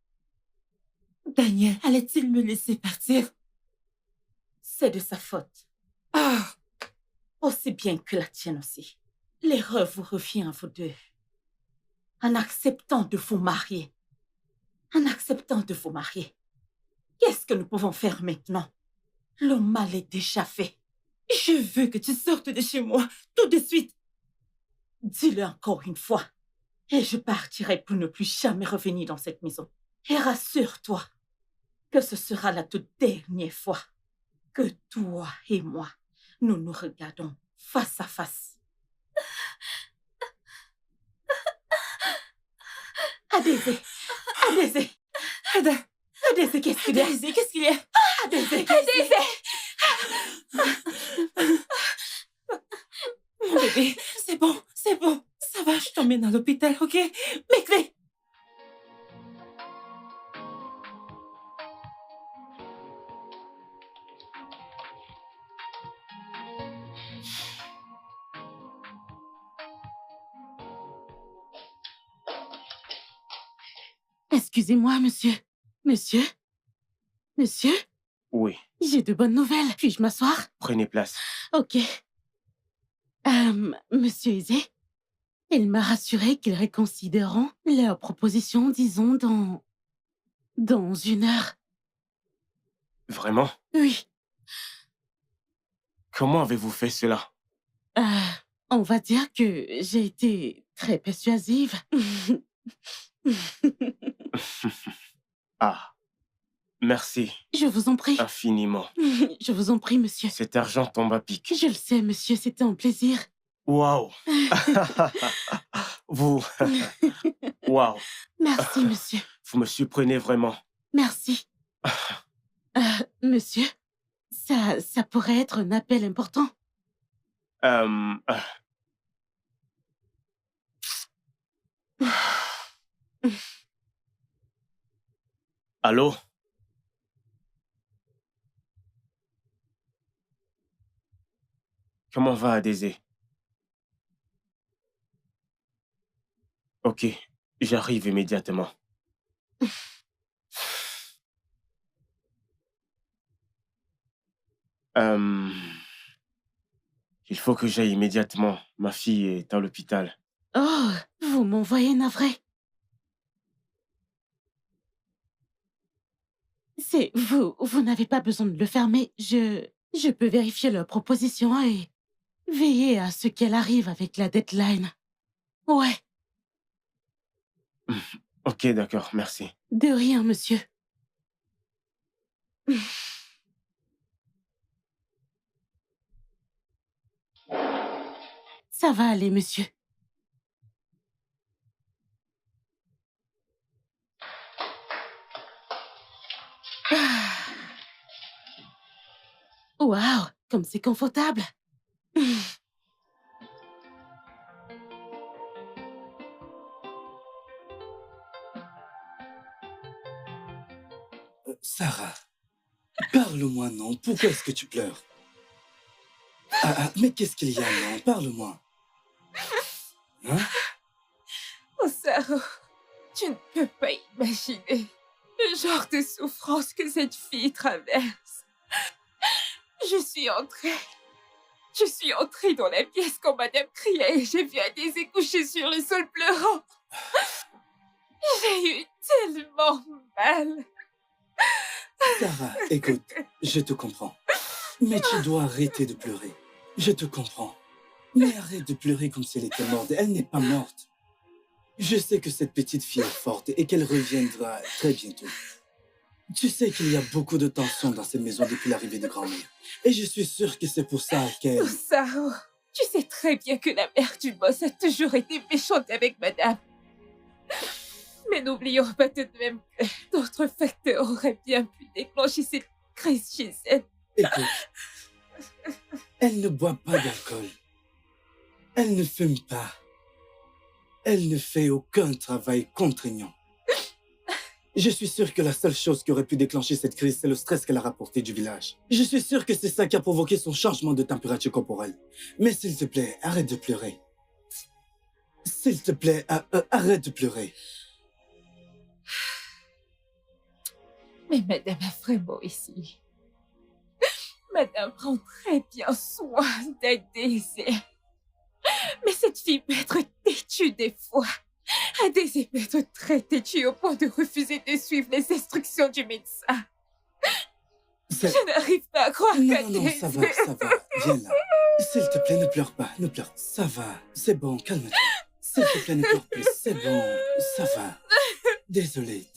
Daniel allait-il me laisser partir? C'est de sa faute. Ah! Aussi bien que la tienne aussi. L'erreur vous revient à vous deux. En acceptant de vous marier. En acceptant de vous marier. Qu'est-ce que nous pouvons faire maintenant? Le mal est déjà fait. Je veux que tu sortes de chez moi, tout de suite. Dis-le encore une fois. Et je partirai pour ne plus jamais revenir dans cette maison. Et rassure-toi que ce sera la toute dernière fois que toi et moi, nous nous regardons face à face. Adésé, Adésé, Ada, Adésé, qu'est-ce qu'il y a? Adésé, qu'est-ce qu'il y a? Adésé, Mon bébé, c'est bon. Ça va, je t'emmène à l'hôpital, ok? Mes clés. Excusez-moi, monsieur. Monsieur? Monsieur? Oui, J'ai de bonnes nouvelles. Puis-je m'asseoir? prenez place. Ok. Monsieur Aizé, il m'a rassuré qu'ils réconsidéreront leur proposition, disons, dans 1 heure. Vraiment? Oui. Comment avez-vous fait cela? On va dire que j'ai été très persuasive. Ah, merci Je vous en prie. infiniment. Je vous en prie, monsieur. Cet argent tombe à pic. Je le sais, monsieur, c'était un plaisir. Waouh! Vous... Waouh! Merci, monsieur. Vous me surprenez vraiment. Merci. Monsieur, ça pourrait être un appel important. Euh, Allô? Comment va Adésé? Ok, j'arrive immédiatement. Euh, Il faut que j'aille immédiatement. Ma fille est à l'hôpital. Oh, vous m'envoyez navré. Vous n'avez pas besoin de le fermer. Je peux vérifier leur proposition et veiller à ce qu'elle arrive avec la deadline. Ouais, Ok, d'accord, merci. de rien, monsieur. Ça va aller, monsieur. Waouh, comme c'est confortable. Sarah, parle-moi, non. Pourquoi est-ce que tu pleures? Mais qu'est-ce qu'il y a, non? Parle-moi. Hein? Oh, Sarah, tu ne peux pas imaginer le genre de souffrance que cette fille traverse. Je suis entrée dans la pièce quand madame criait et j'ai vu Adésé couché sur le sol pleurant. J'ai eu tellement mal. Sarah, écoute, je te comprends. Mais tu dois arrêter de pleurer. Je te comprends. Mais arrête de pleurer comme si elle était morte. Elle n'est pas morte. Je sais que cette petite fille est forte et qu'elle reviendra très bientôt. Tu sais qu'il y a beaucoup de tensions dans cette maison depuis l'arrivée de grand-mère. Et je suis sûr que c'est pour ça qu'elle... Oh, Sarah, tu sais très bien que la mère du boss a toujours été méchante avec madame. Mais n'oublions pas tout de même que d'autres facteurs auraient bien pu déclencher cette crise chez elle. Écoute, elle ne boit pas d'alcool. Elle ne fume pas. Elle ne fait aucun travail contraignant. Je suis sûr que la seule chose qui aurait pu déclencher cette crise, c'est le stress qu'elle a rapporté du village. Je suis sûr que c'est ça qui a provoqué son changement de température corporelle. Mais s'il te plaît, arrête de pleurer. S'il te plaît, arrête de pleurer. Mais madame a vraiment ici. Madame prend très bien soin d'Adaisy. Mais cette fille peut être têtue des fois. Adaisy peut être très têtue au point de refuser de suivre les instructions du médecin. Je n'arrive pas à croire Non, ça va. Viens là. S'il te plaît, ne pleure pas, ne pleure. Ça va, c'est bon, calme-toi. S'il te plaît, ne pleure plus, c'est bon, ça va. Désolé.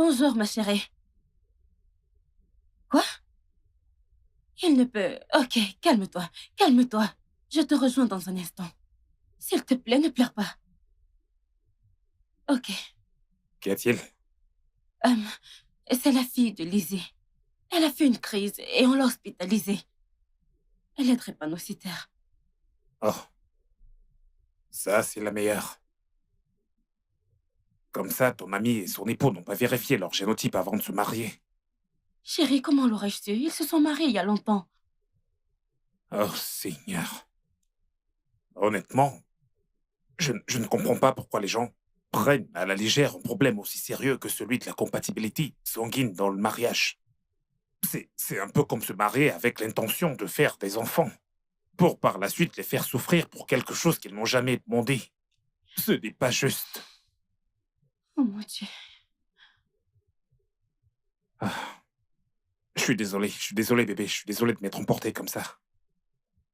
Bonjour, ma chérie. Quoi? Il ne peut... Ok, calme-toi. Je te rejoins dans un instant. S'il te plaît, ne pleure pas. Ok. Qu'y a-t-il? C'est la fille de Lizzie. Elle a fait une crise et on l'a hospitalisée. Elle est drépanocytaire. Oh. Ça, c'est la meilleure. Comme ça, ton ami et son époux n'ont pas vérifié leur génotype avant de se marier. Chérie, comment l'aurais-je su? Ils se sont mariés il y a longtemps. Oh, Seigneur. Honnêtement, je ne comprends pas pourquoi les gens prennent à la légère un problème aussi sérieux que celui de la compatibilité sanguine dans le mariage. C'est un peu comme se marier avec l'intention de faire des enfants, pour par la suite les faire souffrir pour quelque chose qu'ils n'ont jamais demandé. Ce n'est pas juste. Oh mon Dieu. Je suis désolé bébé, je suis désolé de m'être emporté comme ça.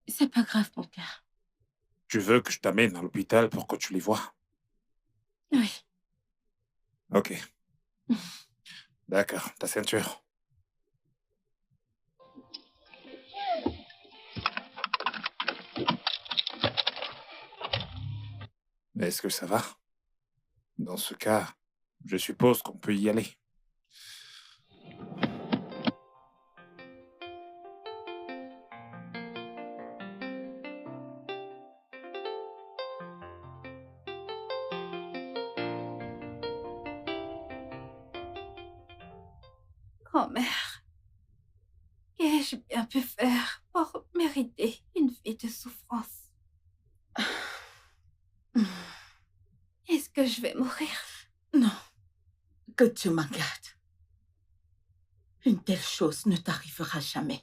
C'est pas grave, mon cœur. Tu veux que je t'amène à l'hôpital pour que tu les vois? Oui. Ok. D'accord, ta ceinture. Est-ce que ça va? Dans ce cas, je suppose qu'on peut y aller. Grand-mère, qu'ai-je bien pu faire pour mériter une vie de souffrance? Est-ce que je vais mourir? Non, que Dieu m'en garde. Une telle chose ne t'arrivera jamais.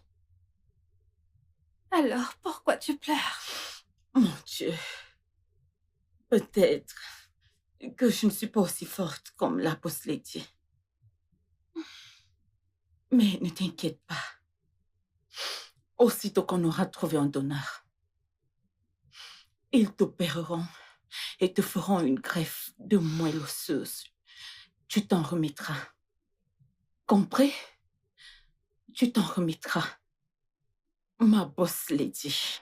Alors, pourquoi tu pleures? Mon Dieu. Peut-être que je ne suis pas aussi forte comme la Boss Lady. Mais ne t'inquiète pas. Aussitôt qu'on aura trouvé un donneur, ils t'opéreront et te feront une greffe de moelle osseuse. Tu t'en remettras. Compris? Tu t'en remettras. Ma Boss Lady.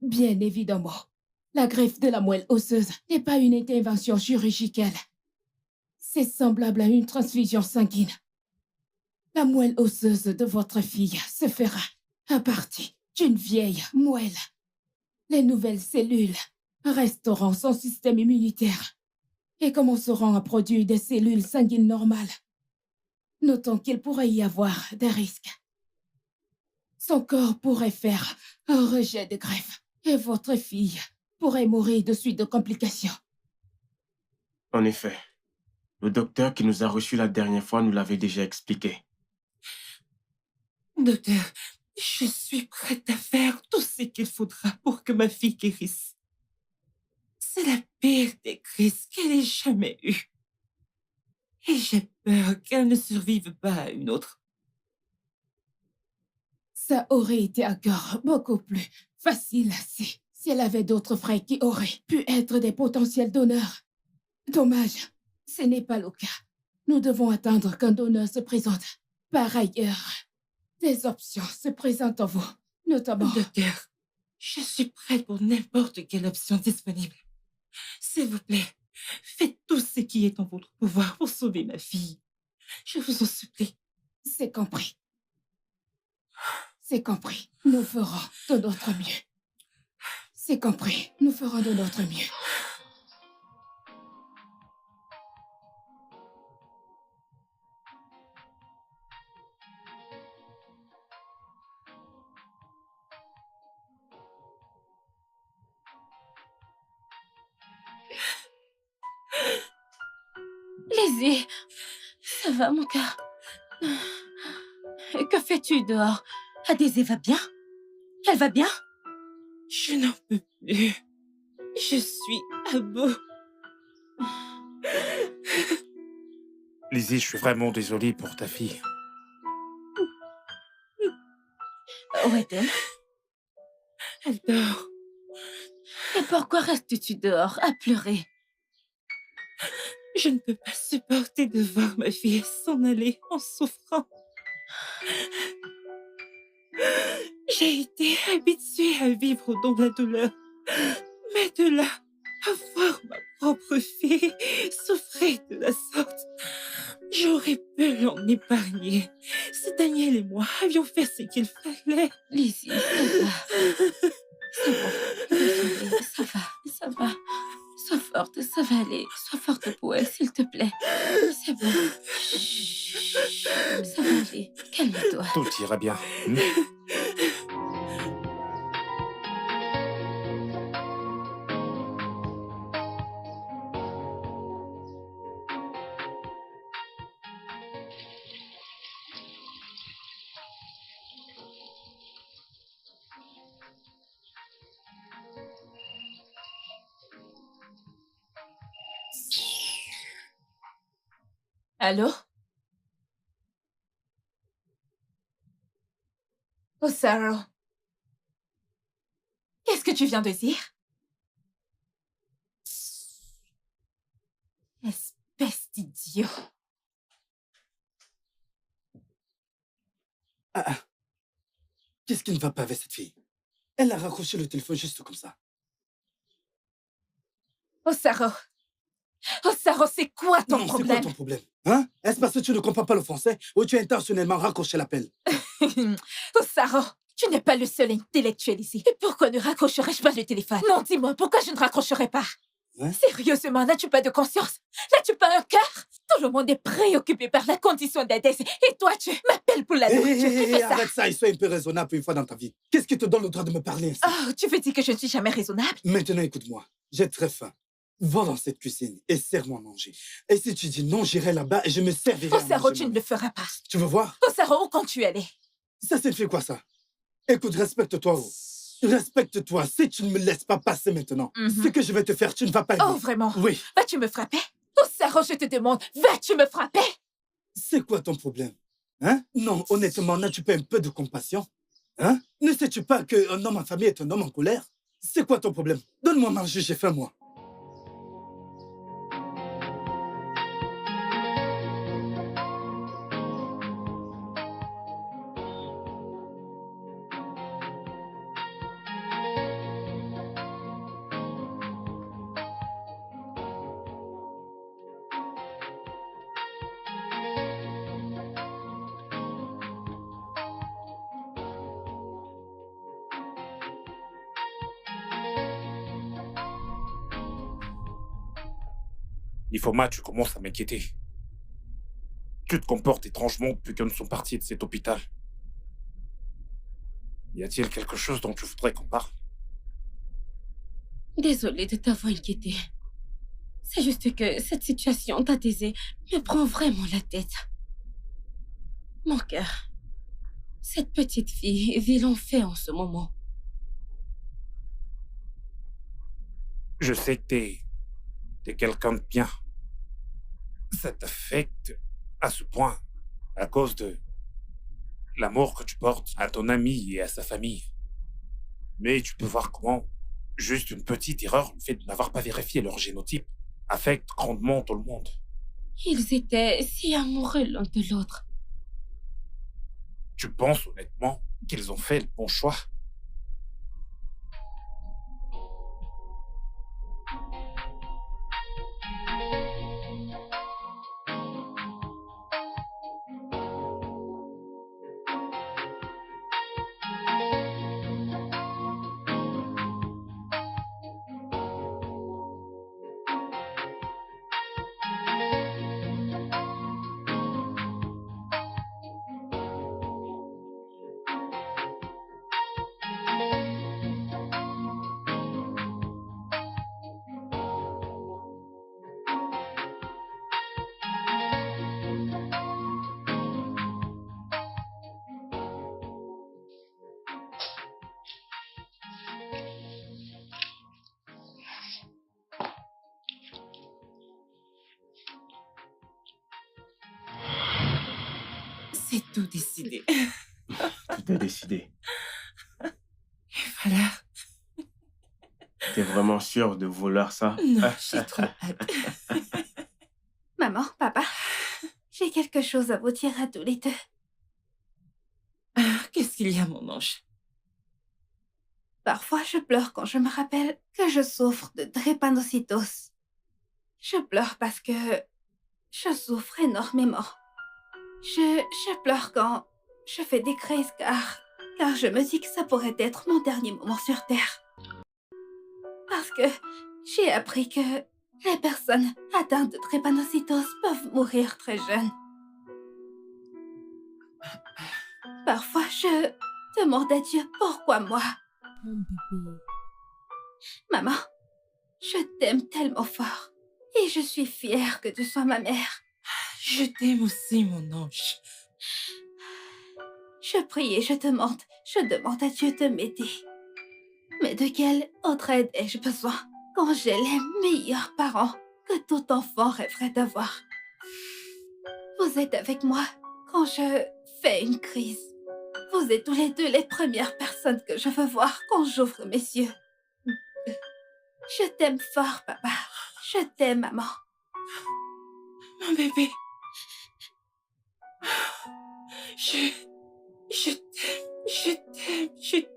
Bien évidemment, la greffe de la moelle osseuse n'est pas une intervention chirurgicale. C'est semblable à une transfusion sanguine. La moelle osseuse de votre fille se fera à partir d'une vieille moelle. Les nouvelles cellules restaureront son système immunitaire et commenceront à produire des cellules sanguines normales. Notons qu'il pourrait y avoir des risques. Son corps pourrait faire un rejet de greffe et votre fille pourrait mourir de suite de complications. En effet, le docteur qui nous a reçus la dernière fois nous l'avait déjà expliqué. Docteur, je suis prête à faire tout ce qu'il faudra pour que ma fille guérisse. C'est la pire des crises qu'elle ait jamais eue. Et j'ai peur qu'elle ne survive pas à une autre. Ça aurait été encore beaucoup plus facile si elle avait d'autres frères qui auraient pu être des potentiels donneurs. Dommage, ce n'est pas le cas. Nous devons attendre qu'un donneur se présente. Par ailleurs, des options se présentent à vous, notamment... Docteur, je suis prête pour n'importe quelle option disponible. S'il vous plaît, faites tout ce qui est en votre pouvoir pour sauver ma fille. Je vous en supplie. C'est compris. C'est compris. Nous ferons de notre mieux. C'est compris. Nous ferons de notre mieux. Lizzie, ça va mon cœur? Que fais-tu dehors? Adésée va bien? Elle va bien? Je n'en peux plus. Je suis à bout. Lizzie, je suis vraiment désolé pour ta fille. Où est-elle? Elle dort. Et pourquoi restes-tu dehors à pleurer? Je ne peux pas supporter de voir ma fille s'en aller en souffrant. J'ai été habituée à vivre dans la douleur. Mais de là à voir ma propre fille souffrir de la sorte, j'aurais pu l'en épargner. Si Daniel et moi avions fait ce qu'il fallait. Lizzie, ça va. C'est bon. Ça va, ça va. Sois forte, ça va aller. Sois forte pour elle, s'il te plaît. C'est bon. Chut. Ça va aller. Calme-toi. Tout ira bien. Allô? Oh, Sarah. Qu'est-ce que tu viens de dire? Espèce d'idiot. Qu'est-ce qui ne va pas avec cette fille? Elle a raccroché le téléphone juste comme ça. Oh, Sarah. Oh, Sarah, c'est quoi ton Non, c'est problème? quoi ton problème? Hein? Est-ce parce que tu ne comprends pas le français ou tu as intentionnellement raccroché l'appel? Oh, Sarah, tu n'es pas le seul intellectuel ici. Et pourquoi ne raccrocherais-je pas le téléphone? Non, dis-moi, pourquoi je ne raccrocherais pas? Hein? Sérieusement, n'as-tu pas de conscience? N'as-tu pas un cœur? Tout le monde est préoccupé par la condition d'Adès. Et toi, tu m'appelles pour la nourriture. Qui fait ça? Arrête ça et sois un peu raisonnable pour une fois dans ta vie. Qu'est-ce qui te donne le droit de me parler ainsi? Oh, tu veux dire que je ne suis jamais raisonnable? Maintenant, écoute-moi. J'ai très faim. Va dans cette cuisine et sers-moi à manger. Et si tu dis non, j'irai là-bas et je me servirai Oh, à Sarah, manger tu ne moi-même. le feras pas. Tu veux voir? Oh, Sarah, où quand tu allais? Ça signifie quoi, ça? Écoute, respecte-toi. Oh. Respecte-toi. Si tu ne me laisses pas passer maintenant, ce que je vais te faire, tu ne vas pas aimer. Oh, vraiment? Oui. Vas-tu me frapper? Oh, Sarah, je te demande, vas-tu me frapper? C'est quoi ton problème? Hein? Non, honnêtement, n'as-tu pas un peu de compassion? Hein? Ne sais-tu pas qu'un homme en famille est un homme en colère? C'est quoi ton problème? Donne-moi à manger, j'ai faim, moi. Ifoma, tu commences à m'inquiéter. Tu te comportes étrangement depuis que nous sommes partis de cet hôpital. Y a-t-il quelque chose dont tu voudrais qu'on parle? Désolée de t'avoir inquiétée. C'est juste que cette situation d'Adésée me prend vraiment la tête. Mon cœur. Cette petite fille vit l'enfer en ce moment. Je sais que t'es quelqu'un de bien. Ça t'affecte à ce point à cause de l'amour que tu portes à ton ami et à sa famille. Mais tu peux voir comment juste une petite erreur, le fait de n'avoir pas vérifié leur génotype, affecte grandement tout le monde. Ils étaient si amoureux l'un de l'autre. Tu penses honnêtement qu'ils ont fait le bon choix? C'est tout décidé. Tout est décidé. Voilà. T'es vraiment sûr de vouloir ça? Non, j'ai trop hâte. Maman, papa, j'ai quelque chose à vous dire à tous les deux. Qu'est-ce qu'il y a, mon ange? Parfois, je pleure quand je me rappelle que je souffre de drépanocytose. Je pleure parce que je souffre énormément. Je pleure quand je fais des crises car je me dis que ça pourrait être mon dernier moment sur Terre. Parce que j'ai appris que les personnes atteintes de drépanocytose peuvent mourir très jeunes. Parfois, je demande à Dieu pourquoi moi. Mon bébé. Maman, je t'aime tellement fort et je suis fière que tu sois ma mère. Je t'aime aussi, mon ange. Je prie et je demande à Dieu de m'aider. Mais de quelle autre aide ai-je besoin quand j'ai les meilleurs parents que tout enfant rêverait d'avoir? Vous êtes avec moi quand je fais une crise. Vous êtes tous les deux les premières personnes que je veux voir quand j'ouvre mes yeux. Je t'aime fort, papa. Je t'aime, maman. Mon bébé. Je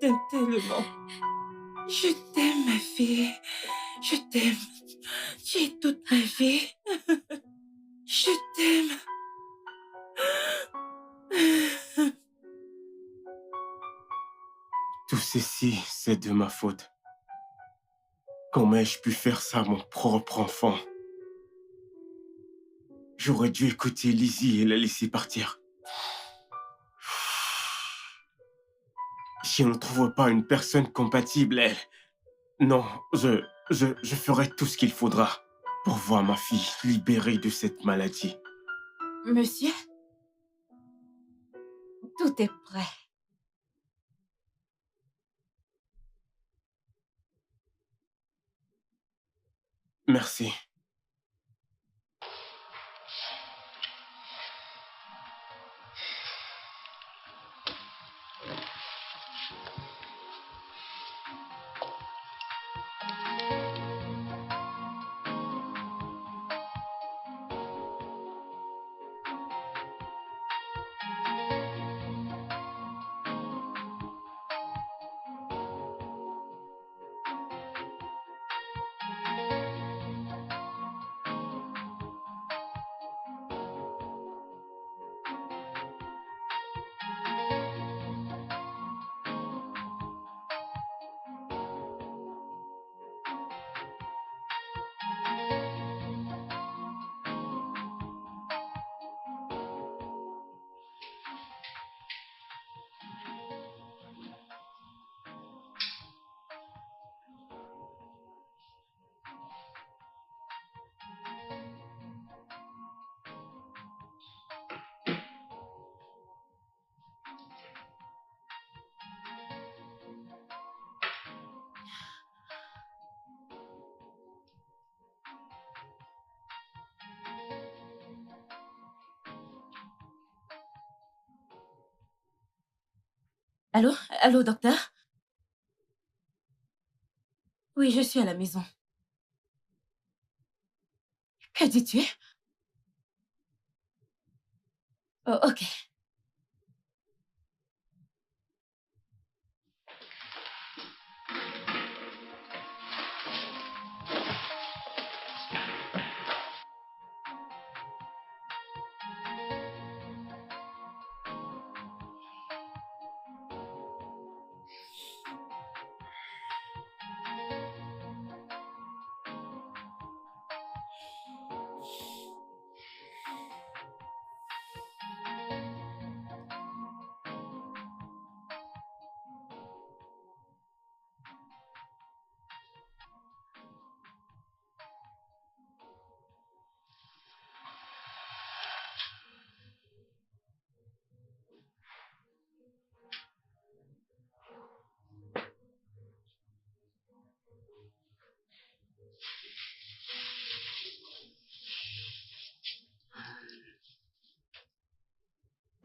t'aime tellement. Je t'aime, ma fille. Je t'aime. Tu es toute ma vie. Je t'aime. Tout ceci, c'est de ma faute. Comment ai-je pu faire ça à mon propre enfant? J'aurais dû écouter Lizzie et la laisser partir. Si on ne trouve pas une personne compatible, elle... Non, je ferai tout ce qu'il faudra pour voir ma fille libérée de cette maladie. Monsieur, tout est prêt. Merci. Allô? Allô, docteur? Oui, je suis à la maison. Que dis-tu? Oh, ok.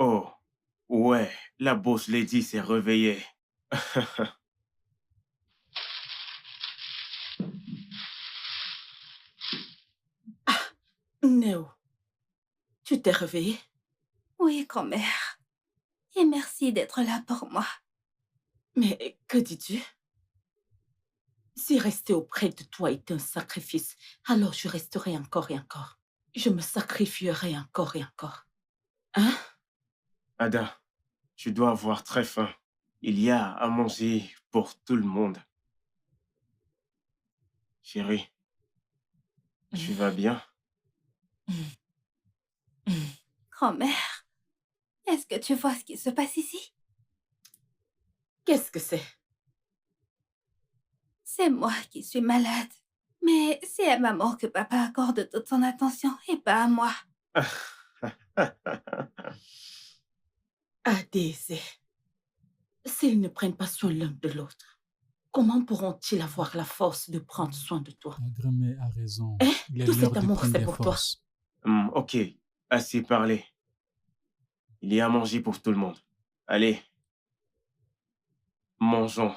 Oh, ouais, la boss lady s'est réveillée. Néo, tu t'es réveillée? Oui, grand-mère. Et merci d'être là pour moi. Mais que dis-tu? Si rester auprès de toi est un sacrifice, alors je resterai encore et encore. Je me sacrifierai encore et encore. Hein? Ada, tu dois avoir très faim. Il y a à manger pour tout le monde. Chérie, tu vas bien? Grand-mère, est-ce que tu vois ce qui se passe ici? Qu'est-ce que c'est? C'est moi qui suis malade. Mais c'est à maman que papa accorde toute son attention et pas à moi. Ah, Daisy. S'ils ne prennent pas soin l'un de l'autre, comment pourront-ils avoir la force de prendre soin de toi? La grand-mère a raison. Hein? Il est Tout l'heure cet de amour, prendre c'est des pour toi. forces. Ok, assez parlé. Il y a à manger pour tout le monde. Allez, mangeons.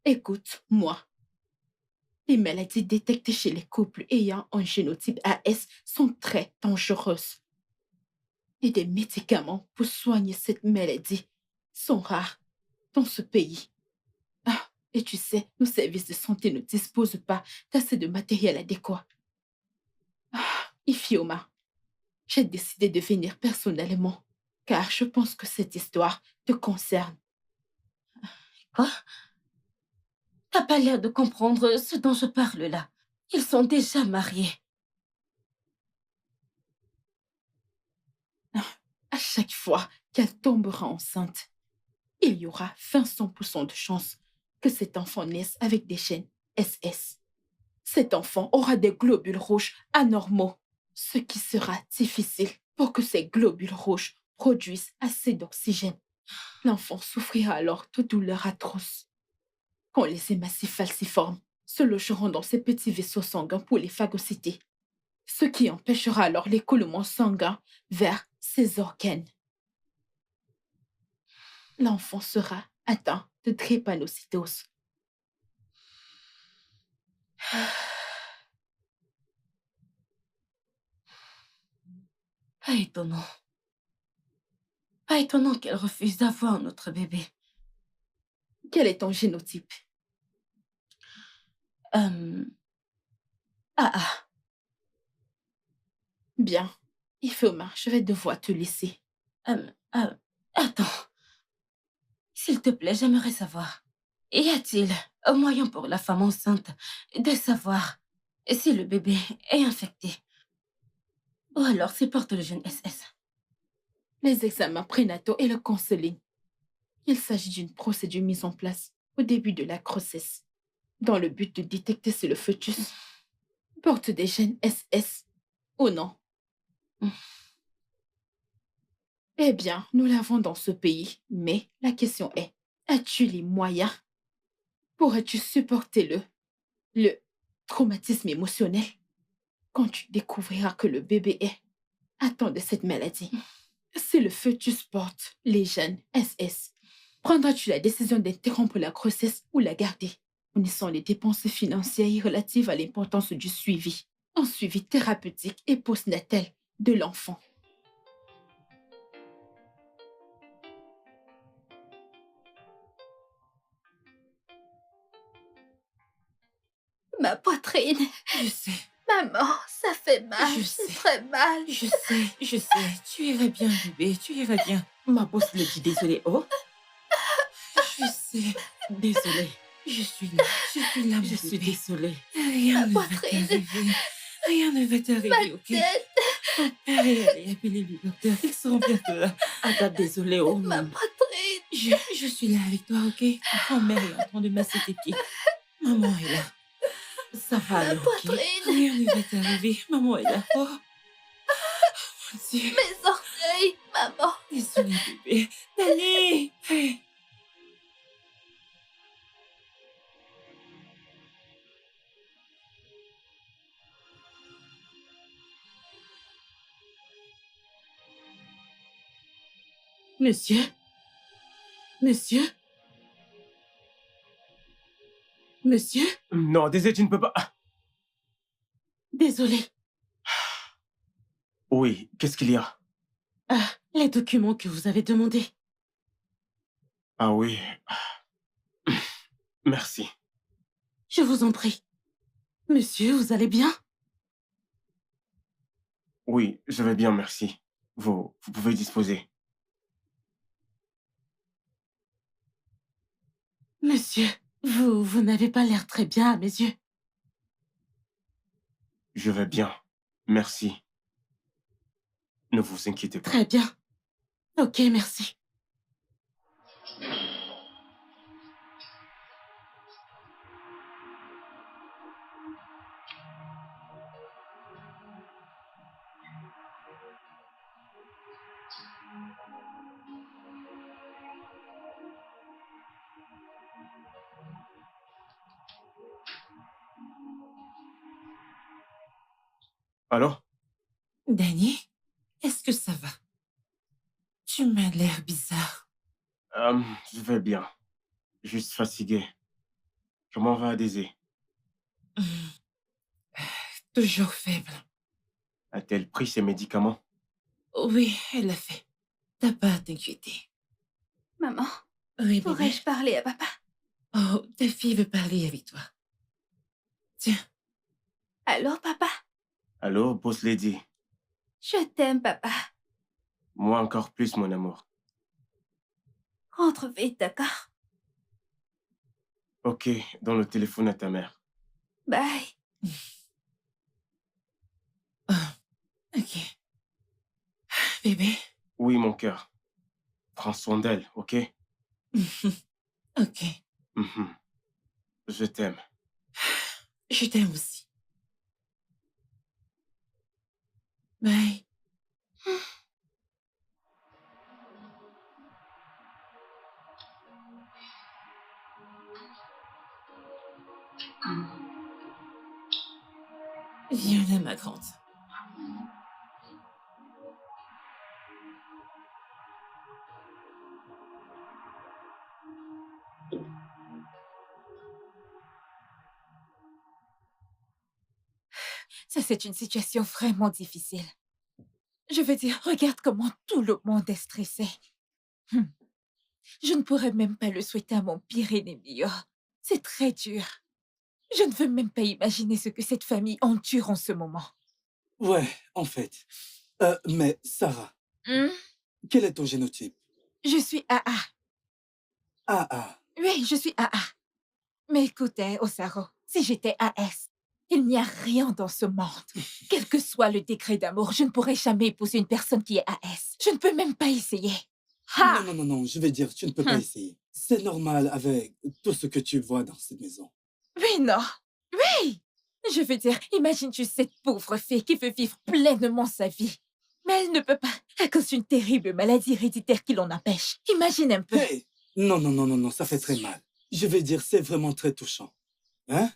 Écoute, moi, les maladies détectées chez les couples ayant un génotype AS sont très dangereuses. Et des médicaments pour soigner cette maladie sont rares dans ce pays. Ah, et tu sais, nos services de santé ne disposent pas d'assez de matériel adéquat. Ah, Ifioma, j'ai décidé de venir personnellement, car je pense que cette histoire te concerne. Quoi? T'as pas l'air de comprendre ce dont je parle là. Ils sont déjà mariés. À chaque fois qu'elle tombera enceinte, il y aura 500% de chance que cet enfant naisse avec des gènes SS. Cet enfant aura des globules rouges anormaux, ce qui sera difficile pour que ces globules rouges produisent assez d'oxygène. L'enfant souffrira alors de douleurs atroces. Quand les hématies falciformes se logeront dans ces petits vaisseaux sanguins pour les phagocyter, ce qui empêchera alors l'écoulement sanguin vers ses organes. L'enfant sera atteint de drépanocytose. Pas étonnant. Pas étonnant qu'elle refuse d'avoir notre bébé. Quel est ton génotype? Ah. Bien. Ifeoma, je vais devoir te laisser. Attends. S'il te plaît, j'aimerais savoir. Y a-t-il un moyen pour la femme enceinte de savoir si le bébé est infecté? Ou alors s'il porte le gène SS? Les examens prénataux et le counseling. Il s'agit d'une procédure mise en place au début de la grossesse, dans le but de détecter si le fœtus porte des gènes SS ou non. Eh bien, nous l'avons dans ce pays, mais la question est, as-tu les moyens? Pourrais-tu supporter le traumatisme émotionnel quand tu découvriras que le bébé est Attends de cette maladie. Si le fœtus porte les gènes SS, prendras-tu la décision d'interrompre la grossesse ou la garder? Connaissant les dépenses financières relatives à l'importance du suivi, un suivi thérapeutique et postnatal de l'enfant. Ma poitrine. Je sais, Maman, ça fait mal. Je C'est sais. très mal. je sais. Tu irais bien, bébé, tu irais bien. Ma boss le dit désolé. Oh, Je sais. Désolée. Je suis là, mon je suis bébé. désolée. Rien Ma ne va poitrine. t'arriver. Rien ne va t'arriver, ok? Tête. Ton père est allé appeler le docteur. Ils seront bientôt là. Ada, désolée. Oh Ma non. poitrine. Je suis là avec toi, ok? Grand-mère est en train de masser tes pieds. Maman est là. Ça va Ma aller, ok? poitrine. Rien ne va t'arriver. Maman est là. Oh, mon Dieu. Mes orteils. Maman. Désolée, bébé. Dani! Hey. Monsieur? Monsieur? Monsieur? Non, désolé, tu ne peux pas. Désolé. Oui, qu'est-ce qu'il y a? Ah, les documents que vous avez demandés. Ah oui. Merci. Je vous en prie. Monsieur, vous allez bien? Oui, je vais bien, merci. Vous pouvez disposer. Monsieur, vous n'avez pas l'air très bien à mes yeux. Je vais bien. Merci. Ne vous inquiétez pas. Très bien. Ok, merci. Allô? Dani, est-ce que ça va? Tu m'as l'air bizarre. Je vais bien. Juste fatigué. Comment va Daisy? Hmm, Toujours faible. A-t-elle pris ses médicaments? Oui, elle l'a fait. T'as pas à t'inquiéter. Maman, Oui, bébé. pourrais-je parler à papa? Oh, ta fille veut parler avec toi. Tiens, Allô, papa? Allô, boss lady? Je t'aime, papa. Moi encore plus, mon amour. Rentre vite, d'accord? Ok, donne le téléphone à ta mère. Bye. ok. Bébé. Oui, mon cœur. Prends soin d'elle, ok? ok. Mhm. Je t'aime. Je t'aime aussi. Bye. Viens là, ma grande. Ça, c'est une situation vraiment difficile. Je veux dire, regarde comment tout le monde est stressé. Hum. Je ne pourrais même pas le souhaiter à mon pire ennemi. Oh, c'est très dur. Je ne veux même pas imaginer ce que cette famille endure en ce moment. Ouais, en fait. Mais Sarah, Hum, quel est ton génotype? Je suis AA. AA. Oui, je suis AA. Mais écoutez, Osaro, si j'étais AS, il n'y a rien dans ce monde. Quel que soit le degré d'amour, je ne pourrais jamais épouser une personne qui est AS. Je ne peux même pas essayer. Ha! Non, non, non, non, je vais dire, tu ne peux pas essayer. C'est normal avec tout ce que tu vois dans cette maison. Oui, non. Oui! Je veux dire, imagine-tu cette pauvre fille qui veut vivre pleinement sa vie. Mais elle ne peut pas, à cause d'une terrible maladie héréditaire qui l'en empêche. Imagine un peu. Hey! Non, non, non, non, non, ça fait très mal. Je vais dire, c'est vraiment très touchant. Hein?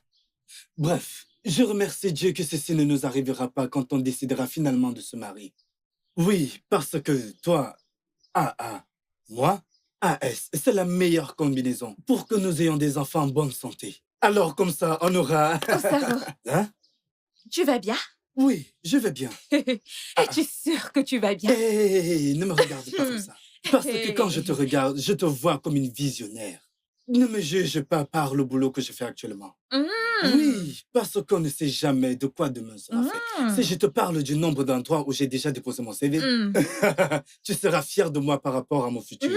Bref, je remercie Dieu que ceci ne nous arrivera pas quand on décidera finalement de se marier. Oui, parce que toi, AA, moi, AS, c'est la meilleure combinaison pour que nous ayons des enfants en bonne santé. Alors comme ça, on aura... Osaro, Hein? tu vas bien? Oui, je vais bien. Es-tu sûr que tu vas bien? Hé, ne me regarde pas comme ça. Parce que quand je te regarde, je te vois comme une visionnaire. Ne me juge pas par le boulot que je fais actuellement. Oui, parce qu'on ne sait jamais de quoi demain sera fait. Si je te parle du nombre d'endroits où j'ai déjà déposé mon CV, tu seras fier de moi par rapport à mon futur.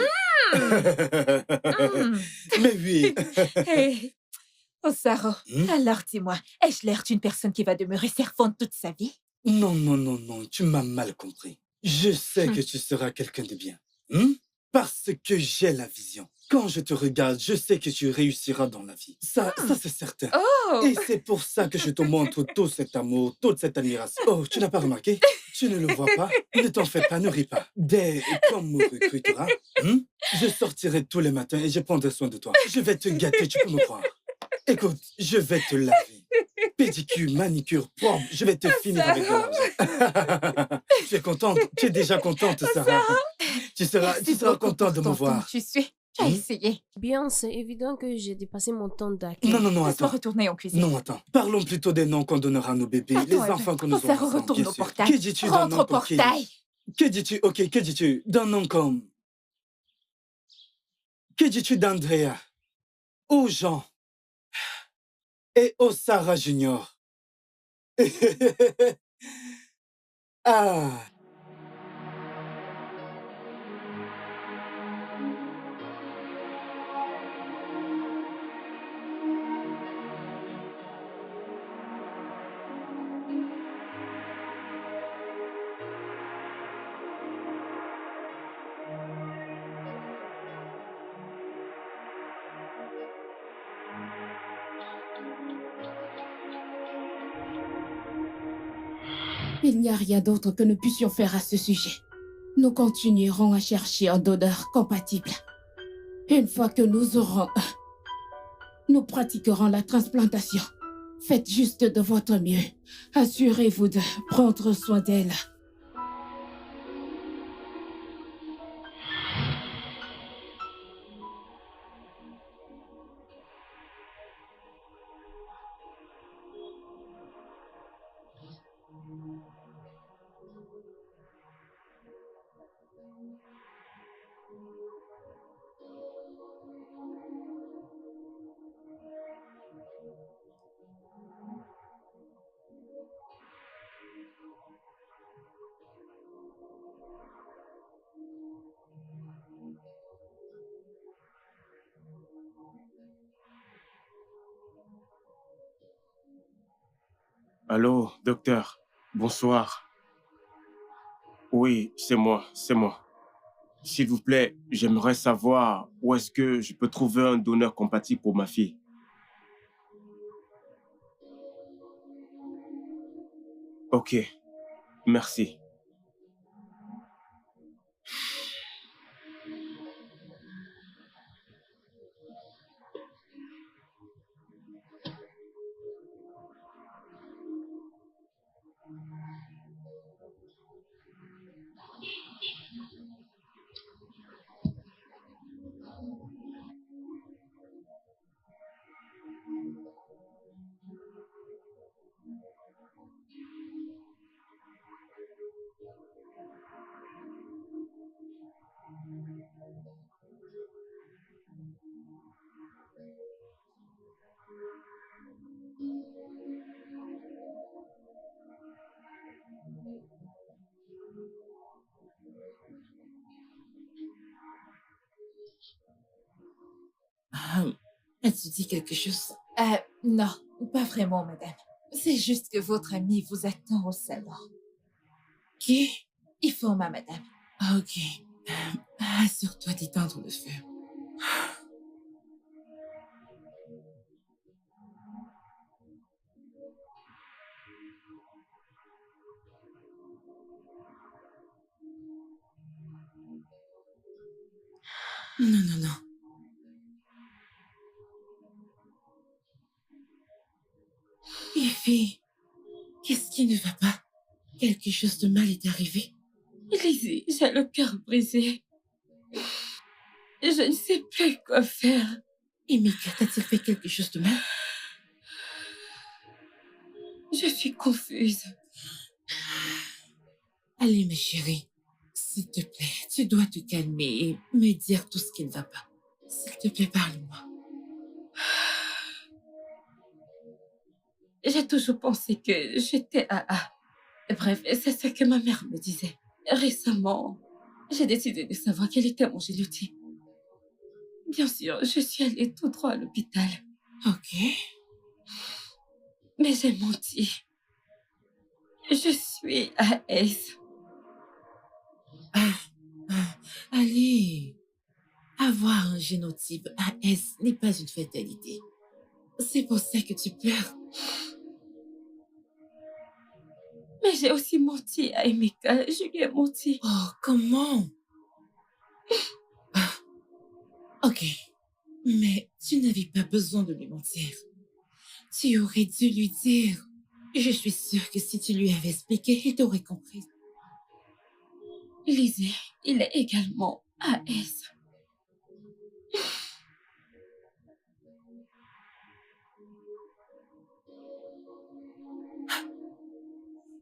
Mais oui. Hey, Osaro, alors dis-moi, ai-je l'air d'une personne qui va demeurer servante toute sa vie? Non, non, non, non, tu m'as mal compris. Je sais que tu seras quelqu'un de bien. Parce que j'ai la vision. Quand je te regarde, je sais que tu réussiras dans la vie. Ça c'est certain. Oh! Et c'est pour ça que je te montre tout cet amour, toute cette admiration. Oh, tu n'as pas remarqué? Tu ne le vois pas? Ne t'en fais pas, ne ris pas. Dès qu'on me recrutera, je sortirai tous les matins et je prendrai soin de toi. Je vais te gâter, tu peux me croire. Écoute, je vais te laver. Pédicure, manicure, propre, je vais te finir avec de l'argent. Tu es contente? Tu es déjà contente, Sarah? Tu seras contente de me voir. Tu suis. Tu as essayé. Bien, c'est évident que j'ai dépassé mon temps d'accueil. Non, non, non, Laisse-moi attends. retourner en cuisine. Non, attends. Parlons plutôt des noms qu'on donnera à nos bébés, les enfants que nous aurons Osaro, ensemble, retourne bien au sûr. portail. Que dis-tu d'un Rentre nom au comme Kelly? portail. Que dis-tu, ok, que dis-tu d'un nom comme... Que dis-tu d'Andrea? Ou Jean? Et Osara Junior? Ah... Il n'y a rien d'autre que nous puissions faire à ce sujet. Nous continuerons à chercher un donneur compatible. Une fois que nous aurons un, nous pratiquerons la transplantation. Faites juste de votre mieux. Assurez-vous de prendre soin d'elle. Allô, docteur. Bonsoir. Oui, c'est moi, c'est moi. S'il vous plaît, j'aimerais savoir où est-ce que je peux trouver un donneur compatible pour ma fille. Ok, merci. As-tu dit quelque chose? Non, pas vraiment, madame. C'est juste que votre ami vous attend au salon. Qui? Ifoma, madame. Ok. Assure-toi d'éteindre le feu. Non, non, non. Ify, qu'est-ce qui ne va pas? Quelque chose de mal est arrivé. Lizzie, j'ai le cœur brisé. Je ne sais plus quoi faire. Et Mika, t'a-t-il fait quelque chose de mal? Je suis confuse. Allez, ma chérie, s'il te plaît, tu dois te calmer et me dire tout ce qui ne va pas. S'il te plaît, parle-moi. J'ai toujours pensé que j'étais AA. Bref, c'est ce que ma mère me disait. Récemment, j'ai décidé de savoir quel était mon génotype. Bien sûr, je suis allée tout droit à l'hôpital. Ok. Mais j'ai menti. Je suis AS. Allez, avoir un génotype AS n'est pas une fatalité. C'est pour ça que tu pleures. Mais j'ai aussi menti à Emeka. Je lui ai menti. Oh, comment? Ok, mais tu n'avais pas besoin de lui mentir. Tu aurais dû lui dire. Je suis sûre que si tu lui avais expliqué, il t'aurait compris. Lizzie, il est également AS.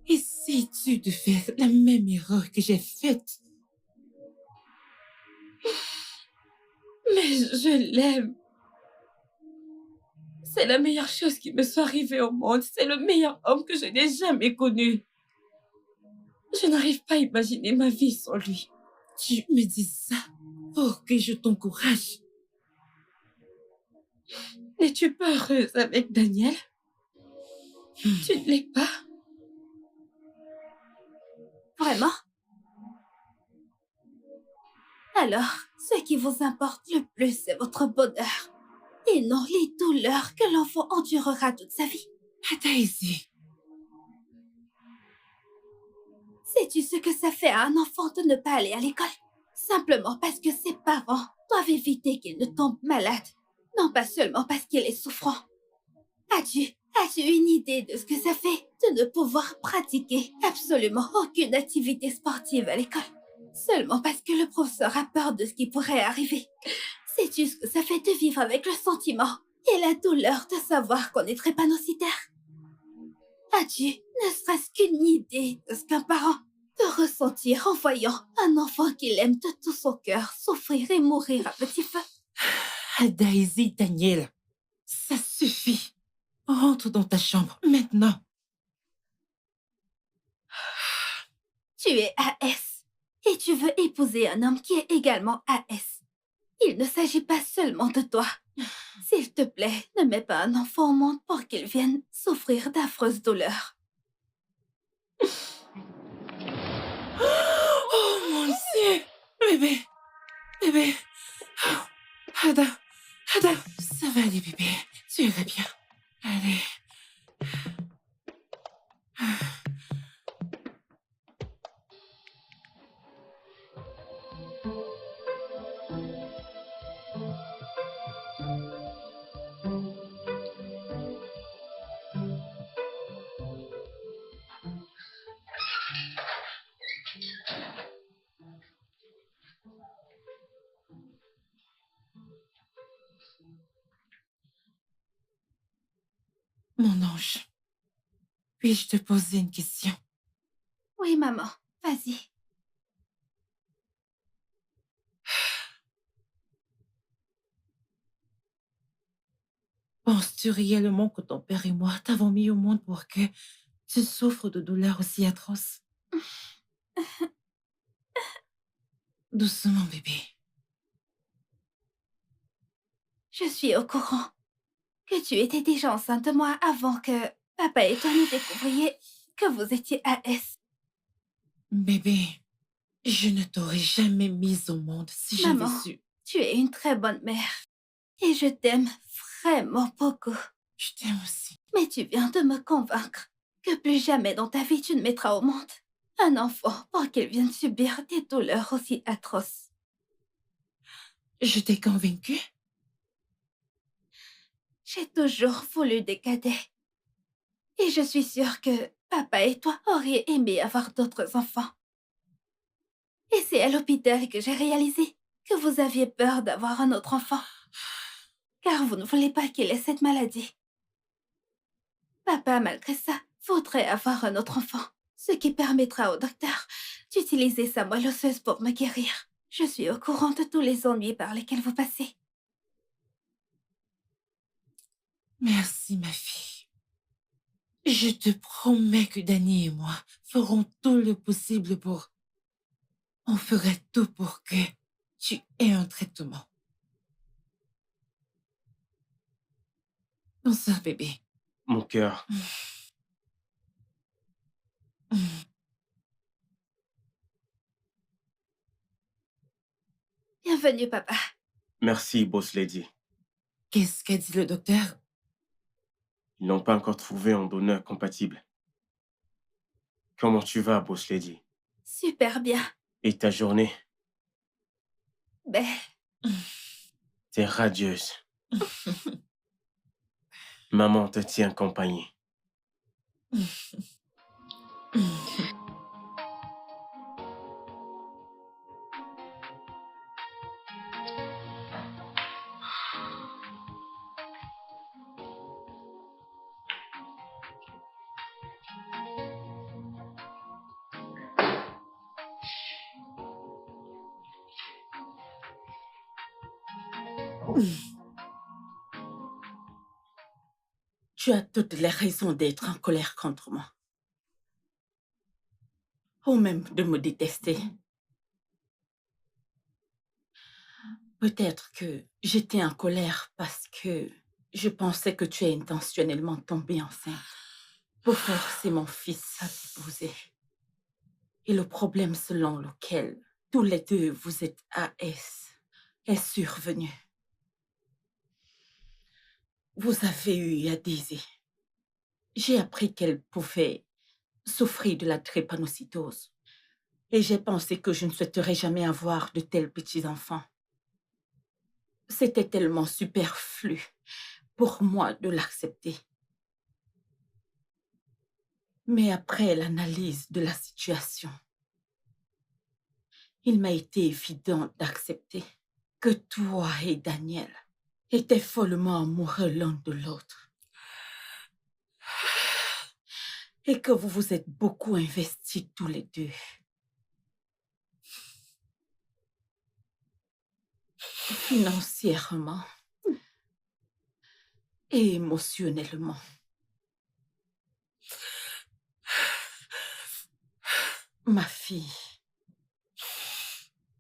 Essayes-tu de faire la même erreur que j'ai faite? Mais je l'aime. C'est la meilleure chose qui me soit arrivée au monde. C'est le meilleur homme que je n'ai jamais connu. Je n'arrive pas à imaginer ma vie sans lui. Tu me dis ça pour que je t'encourage. N'es-tu pas heureuse avec Daniel? Tu ne l'es pas? Vraiment? Alors, ce qui vous importe le plus, c'est votre bonheur. Et non les douleurs que l'enfant endurera toute sa vie. Daisy, Sais-tu ce que ça fait à un enfant de ne pas aller à l'école? Simplement parce que ses parents doivent éviter qu'il ne tombe malade. Non pas seulement parce qu'il est souffrant. As-tu une idée de ce que ça fait de ne pouvoir pratiquer absolument aucune activité sportive à l'école? Seulement parce que le professeur a peur de ce qui pourrait arriver. Sais-tu ce que ça fait de vivre avec le sentiment et la douleur de savoir qu'on est drépanocytaire? As-tu ne serait-ce qu'une idée de ce qu'un parent peut ressentir en voyant un enfant qu'il aime de tout son cœur souffrir et mourir à petit feu? Daisy, Daniel, ça suffit. Rentre dans ta chambre maintenant. Tu es AS et tu veux épouser un homme qui est également AS. Il ne s'agit pas seulement de toi. S'il te plaît, ne mets pas un enfant au monde pour qu'il vienne souffrir d'affreuses douleurs. Oh mon Dieu! Bébé. Oh, Ada, ça va aller, bébé. Tu iras bien. Allez. Mon ange, puis-je te poser une question? Oui, maman, vas-y. Penses-tu réellement que ton père et moi t'avons mis au monde pour que tu souffres de douleurs aussi atroces? Doucement, bébé. Je suis au courant que tu étais déjà enceinte de moi avant que papa et toi ne découvriez que vous étiez AS. Bébé, je ne t'aurais jamais mise au monde si j'avais Maman, su. tu es une très bonne mère. Et je t'aime vraiment beaucoup. Je t'aime aussi. Mais tu viens de me convaincre que plus jamais dans ta vie tu ne mettras au monde un enfant pour qu'il vienne subir des douleurs aussi atroces. Je t'ai convaincue? J'ai toujours voulu des cadets. Et je suis sûre que papa et toi auriez aimé avoir d'autres enfants. l'hôpital que j'ai réalisé que vous aviez peur d'avoir un autre enfant. Car vous ne voulez pas qu'il ait cette maladie. Papa, malgré ça, voudrait avoir un autre enfant, ce qui permettra au docteur d'utiliser sa moelle osseuse pour me guérir. Je suis au courant de tous les ennuis par lesquels vous passez. Merci, ma fille. Je te promets que Danny et moi ferons tout le possible pour... On ferait tout pour que tu aies un traitement. Bonsoir, bébé. Mon cœur. Bienvenue, papa. Merci, Boss Lady. Qu'est-ce qu'a dit le docteur? Ils n'ont pas encore trouvé un donneur compatible. Comment tu vas, Boss Lady? Super bien. Et ta journée? Ben, T'es radieuse. Maman te tient compagnie. Tu as toutes les raisons d'être en colère contre moi. Ou même de me détester. Peut-être que j'étais en colère parce que je pensais que tu es intentionnellement tombée enceinte pour forcer mon fils à t'épouser. Et le problème selon lequel tous les deux vous êtes AS est survenu. Vous avez eu à Daisy. J'ai appris qu'elle pouvait souffrir de la drépanocytose. Et j'ai pensé que je ne souhaiterais jamais avoir de tels petits-enfants. C'était tellement superflu pour moi de l'accepter. Mais après l'analyse de la situation, il m'a été évident d'accepter que toi et Daniel étaient follement amoureux l'un de l'autre. Et que vous vous êtes beaucoup investis tous les deux. Financièrement et émotionnellement. Ma fille,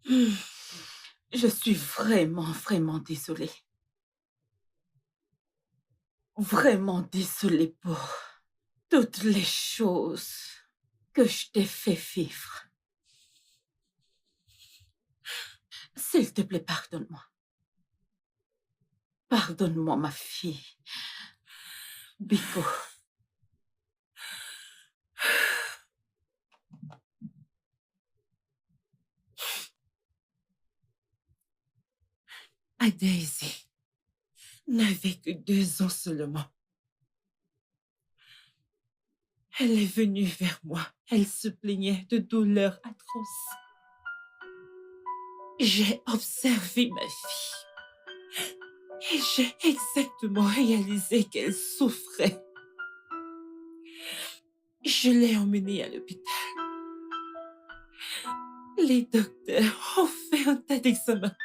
je suis vraiment désolée. Vraiment désolée pour toutes les choses que je t'ai fait vivre. S'il te plaît, pardonne-moi. Pardonne-moi, ma fille. Biko. Daisy n'avait que 2 ans seulement. Elle est venue vers moi. Elle se plaignait de douleurs atroces. J'ai observé ma fille et j'ai exactement réalisé qu'elle souffrait. Je l'ai emmenée à l'hôpital. Les docteurs ont fait un tas d'examens.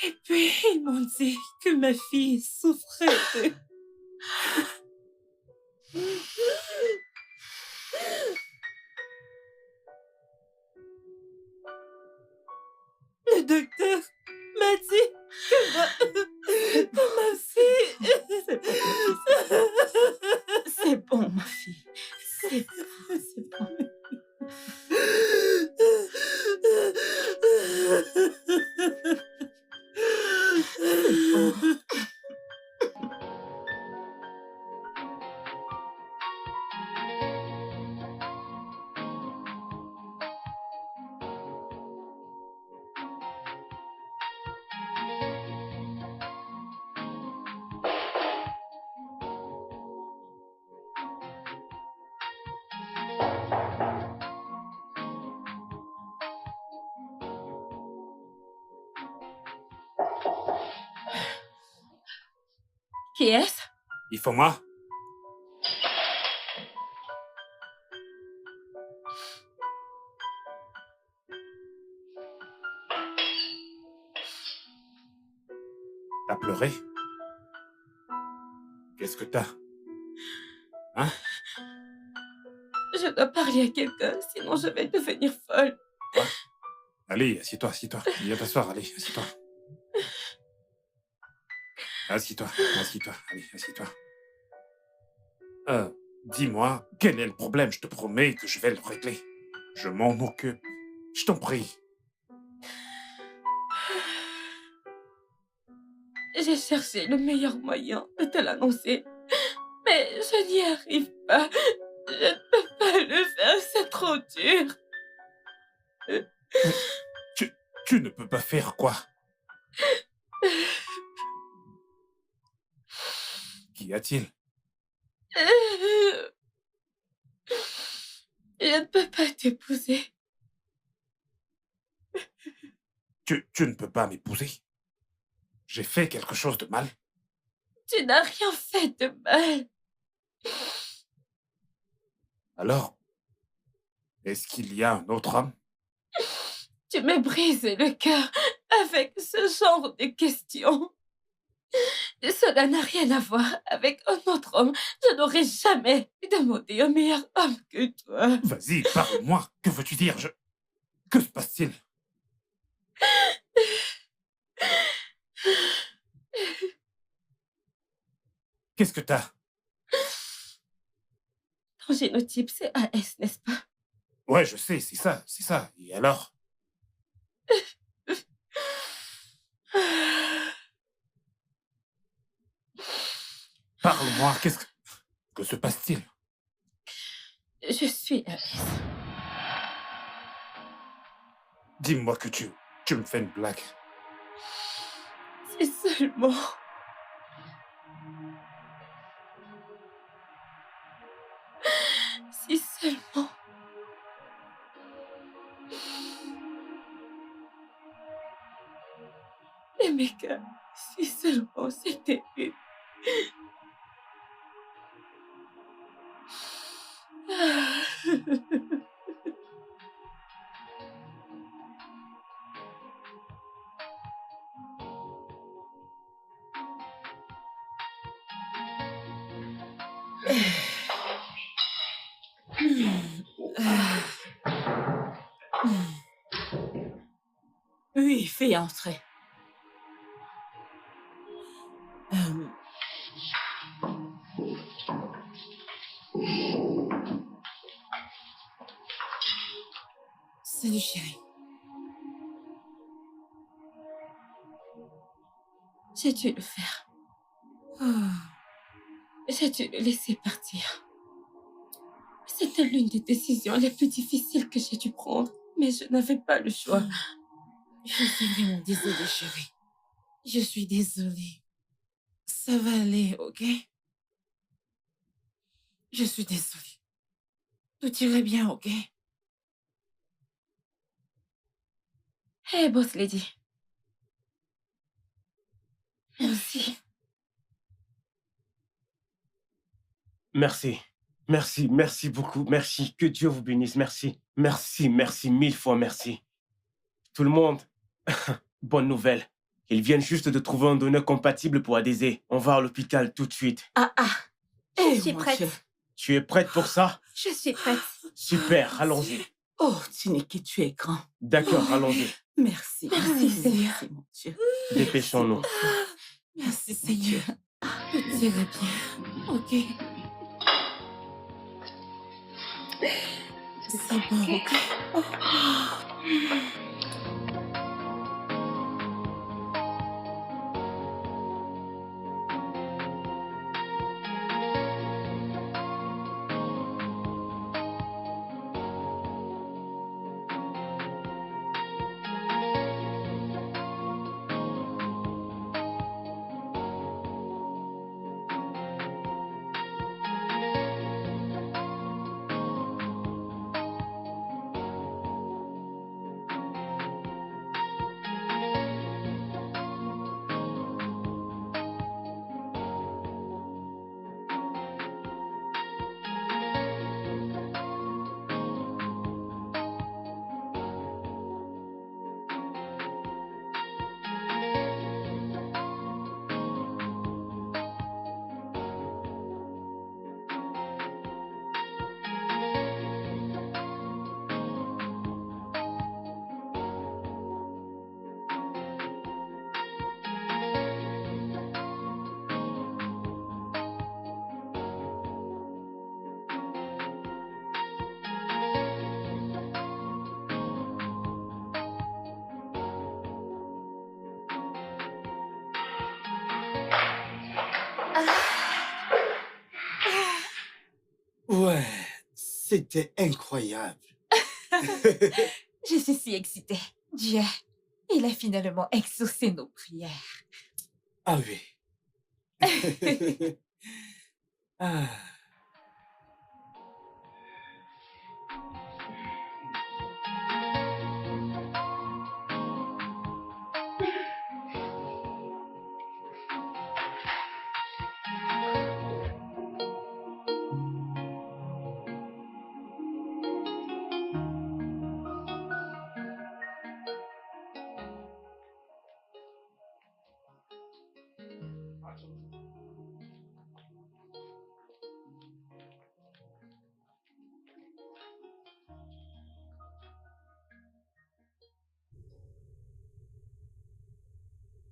Et puis, ils m'ont dit que ma fille souffrait de... Le docteur m'a dit que ma fille... C'est bon, ma fille. C'est bon. Qui est-ce? Il faut moi. T'as pleuré? Qu'est-ce que t'as? Hein? Je dois parler à quelqu'un, sinon je vais devenir folle. Quoi? Allez, assieds-toi, assieds-toi. Viens t'asseoir, allez, assieds-toi. Assieds-toi, assieds-toi, allez, assieds-toi. Dis-moi, quel est le problème? Je te promets que je vais le régler. Je m'en occupe. Je t'en prie. J'ai cherché le meilleur moyen de te l'annoncer, mais je n'y arrive pas. Je ne peux pas le faire, c'est trop dur. Tu ne peux pas faire quoi? Qu'y a-t-il? Je ne peux pas t'épouser. Tu ne peux pas m'épouser? J'ai fait quelque chose de mal? Tu n'as rien fait de mal. Alors, est-ce qu'il y a un autre homme? Tu me brises le cœur avec ce genre de questions. Cela n'a rien à voir avec un autre homme. Je n'aurais jamais demandé un meilleur homme que toi. Vas-y, parle-moi. Que veux-tu dire? Que se passe-t-il? Qu'est-ce que t'as? Ton génotype, c'est AS, n'est-ce pas? Ouais, je sais, c'est ça, c'est ça. Et alors? Parle-moi, que se passe-t-il? Je suis AS. Dis-moi que tu me fais une blague. C'est seulement... Si seulement... Emeka, si seulement c'était une... Oui, fais entrer. Salut, chérie. J'ai dû le faire. J'ai dû le laisser partir. C'était l'une des décisions les plus difficiles que j'ai dû prendre, mais je n'avais pas le choix. Je suis vraiment désolée, chérie. Je suis désolée. Ça va aller, ok? Je suis désolée. Tout irait bien, ok? Hey, boss lady. Merci. Merci. Merci, merci beaucoup. Merci. Que Dieu vous bénisse. Merci. Merci, merci, 1000 fois merci. Tout le monde, bonne nouvelle. Ils viennent juste de trouver un donneur compatible pour Adésé. On va à l'hôpital tout de suite. Je suis prête. Tu es prête pour ça? Je suis prête. Super, allons-y. Oh, Tchineke, tu es grand. D'accord, allons-y. Merci. Merci, Seigneur. Merci, mon Dieu. Dépêchons-nous. Merci, Seigneur. Tout ira bien, ok? C'est bon, ok? C'était incroyable. Je suis si excitée. Dieu, il a finalement exaucé nos prières. Ah oui. Ah.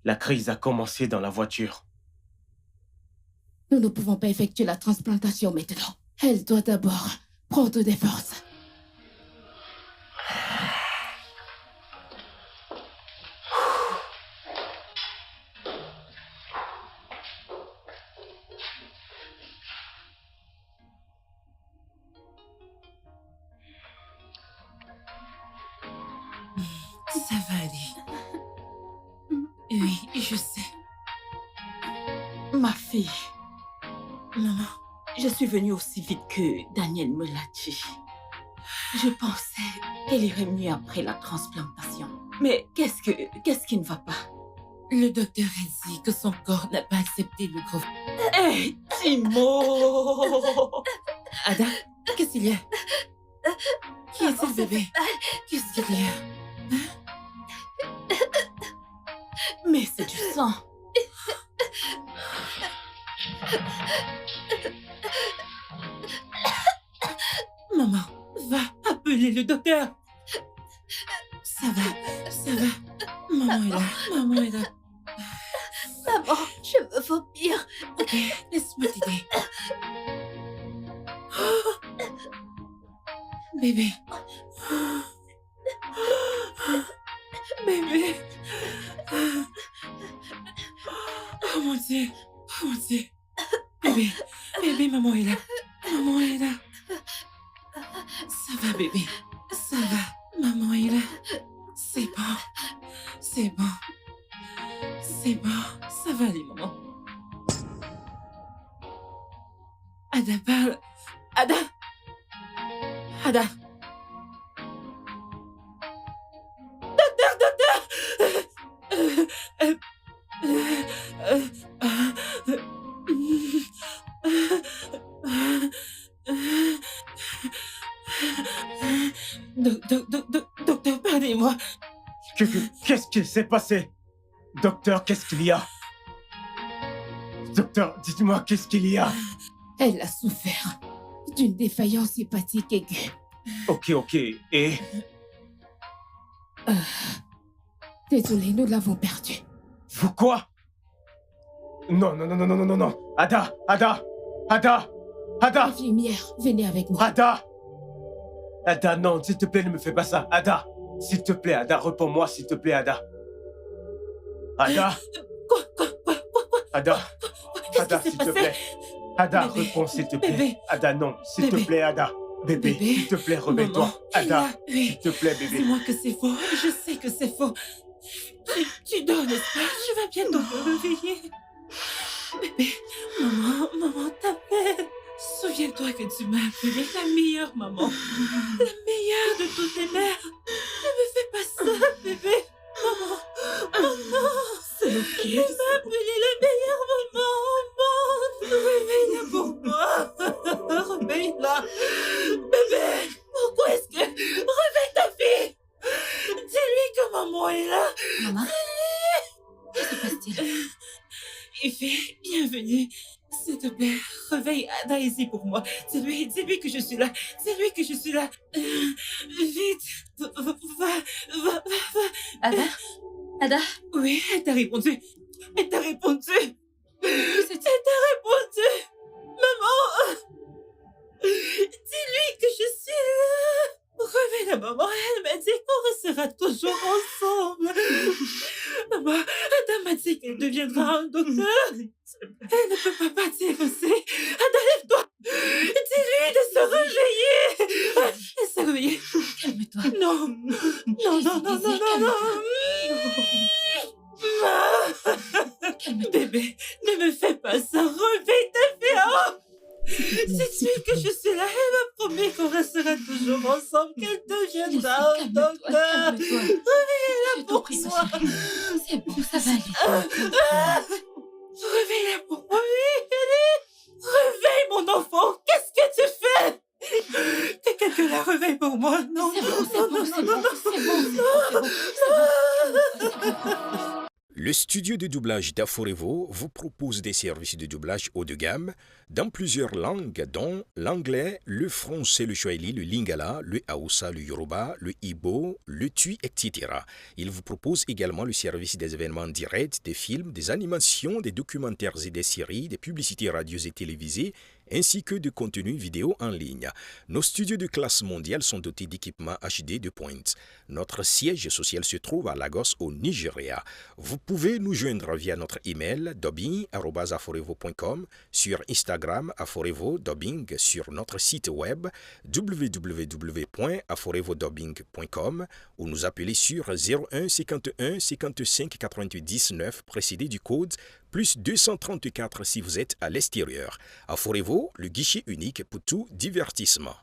La crise a commencé dans la voiture. Nous ne pouvons pas effectuer la transplantation maintenant. Elle doit d'abord prendre des forces. Ça va aller. Oui, je sais. Ma fille, Maman, je suis venue aussi vite que Daniel me l'a dit. Je pensais qu'elle irait mieux après la transplantation. Mais qu'est-ce qui ne va pas? le docteur a dit que son corps n'a pas accepté le gros... Hé, Timo! Ada, qu'est-ce qu'il y a? Qui est ce bébé? Qu'est-ce qu'il y a? Mais c'est du sang. Maman, va appeler le docteur. Ça va, ça va. Maman est là, maman est là. Maman, je veux vomir. Ok, laisse-moi t'aider. Bébé. Bébé. Oh mon Dieu, oh mon Dieu. Bébé, bébé, maman est là. Maman est là. Ça va, bébé. Ça va, maman est là. C'est bon. C'est bon. C'est bon. Ça va aller, maman. Ada parle. Ada. Ada. Docteur, pardonnez-moi. Qu'est-ce qui s'est passé? Docteur, qu'est-ce qu'il y a? Docteur, dites-moi, qu'est-ce qu'il y a? Elle a souffert d'une défaillance hépatique aiguë. Ok, et... Désolé, nous l'avons perdue. Vous quoi? Non. Ada! Infirmière, venez avec moi. Ada, non, s'il te plaît, ne me fais pas ça. Ada, s'il te plaît, Ada, réponds-moi, s'il te plaît, Ada. Ada. Quoi? Ada, Qu'est-ce qui s'est s'il te passé? plaît. Ada, Bébé. réponds, s'il te plaît. Bébé. Ada, non, s'il te Bébé. plaît, Ada. Bébé, Bébé. s'il te plaît, réveille-toi. Maman, Ada, oui. s'il te plaît, bébé. Dis-moi que c'est faux. Je sais que c'est faux. Tu dors, n'est-ce pas? Je vais bientôt me réveiller. Bébé, maman t'appelle. Souviens-toi que tu m'as appelée la meilleure maman. La meilleure de toutes les mères. Ne me fais pas ça, bébé. Maman. C'est ok. Elle m'a appelée la meilleure maman. Réveille-la pour moi. Réveille-la. Bébé, pourquoi est-ce que... Réveille ta fille. Dis-lui que maman est là. Maman, que se passe-t-il? Ifé, bienvenue. S'il te plaît, réveille Ada ici pour moi. Dis-lui que je suis là. Dis-lui que je suis là. Vite, va. Ada? Oui, elle t'a répondu. Elle t'a répondu. Maman, dis-lui que je suis là. Réveille la maman, elle m'a dit qu'on restera toujours ensemble. Maman, Ada m'a dit qu'elle deviendra un docteur. Elle ne peut pas partir aussi. Ada, lève-toi. Dis-lui de se réveiller. De se réveiller. Calme-toi. Non. Non, non, non, non, non, non. Bébé, ne me fais pas ça. Réveille-toi, Féa. Sais-tu que je suis là? Elle m'a promis qu'on restera toujours ensemble, qu'elle deviendra un docteur. Réveille-la pour moi. C'est bon, ça va aller. Réveille-la pour moi, oui. Réveille mon enfant. Qu'est-ce que tu fais? Que quelqu'un la réveille pour moi. Non, C'est bon, non, c'est non, bon, non, c'est bon, c'est bon. Le studio de doublage d'Aforevo vous propose des services de doublage haut de gamme dans plusieurs langues, dont l'anglais, le français, le swahili, le lingala, le haoussa, le yoruba, le ibo, le tui, etc. Il vous propose également le service des événements directs, des films, des animations, des documentaires et des séries, des publicités radios et télévisées, ainsi que de contenus vidéo en ligne. Nos studios de classe mondiale sont dotés d'équipements HD de pointe. Notre siège social se trouve à Lagos, au Nigeria. Vous pouvez nous joindre via notre email dubbing@aforevo.com, sur Instagram Aforevo Dubbing, sur notre site web www.aforevodubbing.com ou nous appeler sur 01 51 55 88 19 précédé du code plus 234 si vous êtes à l'extérieur. Aforevo, le guichet unique pour tout divertissement.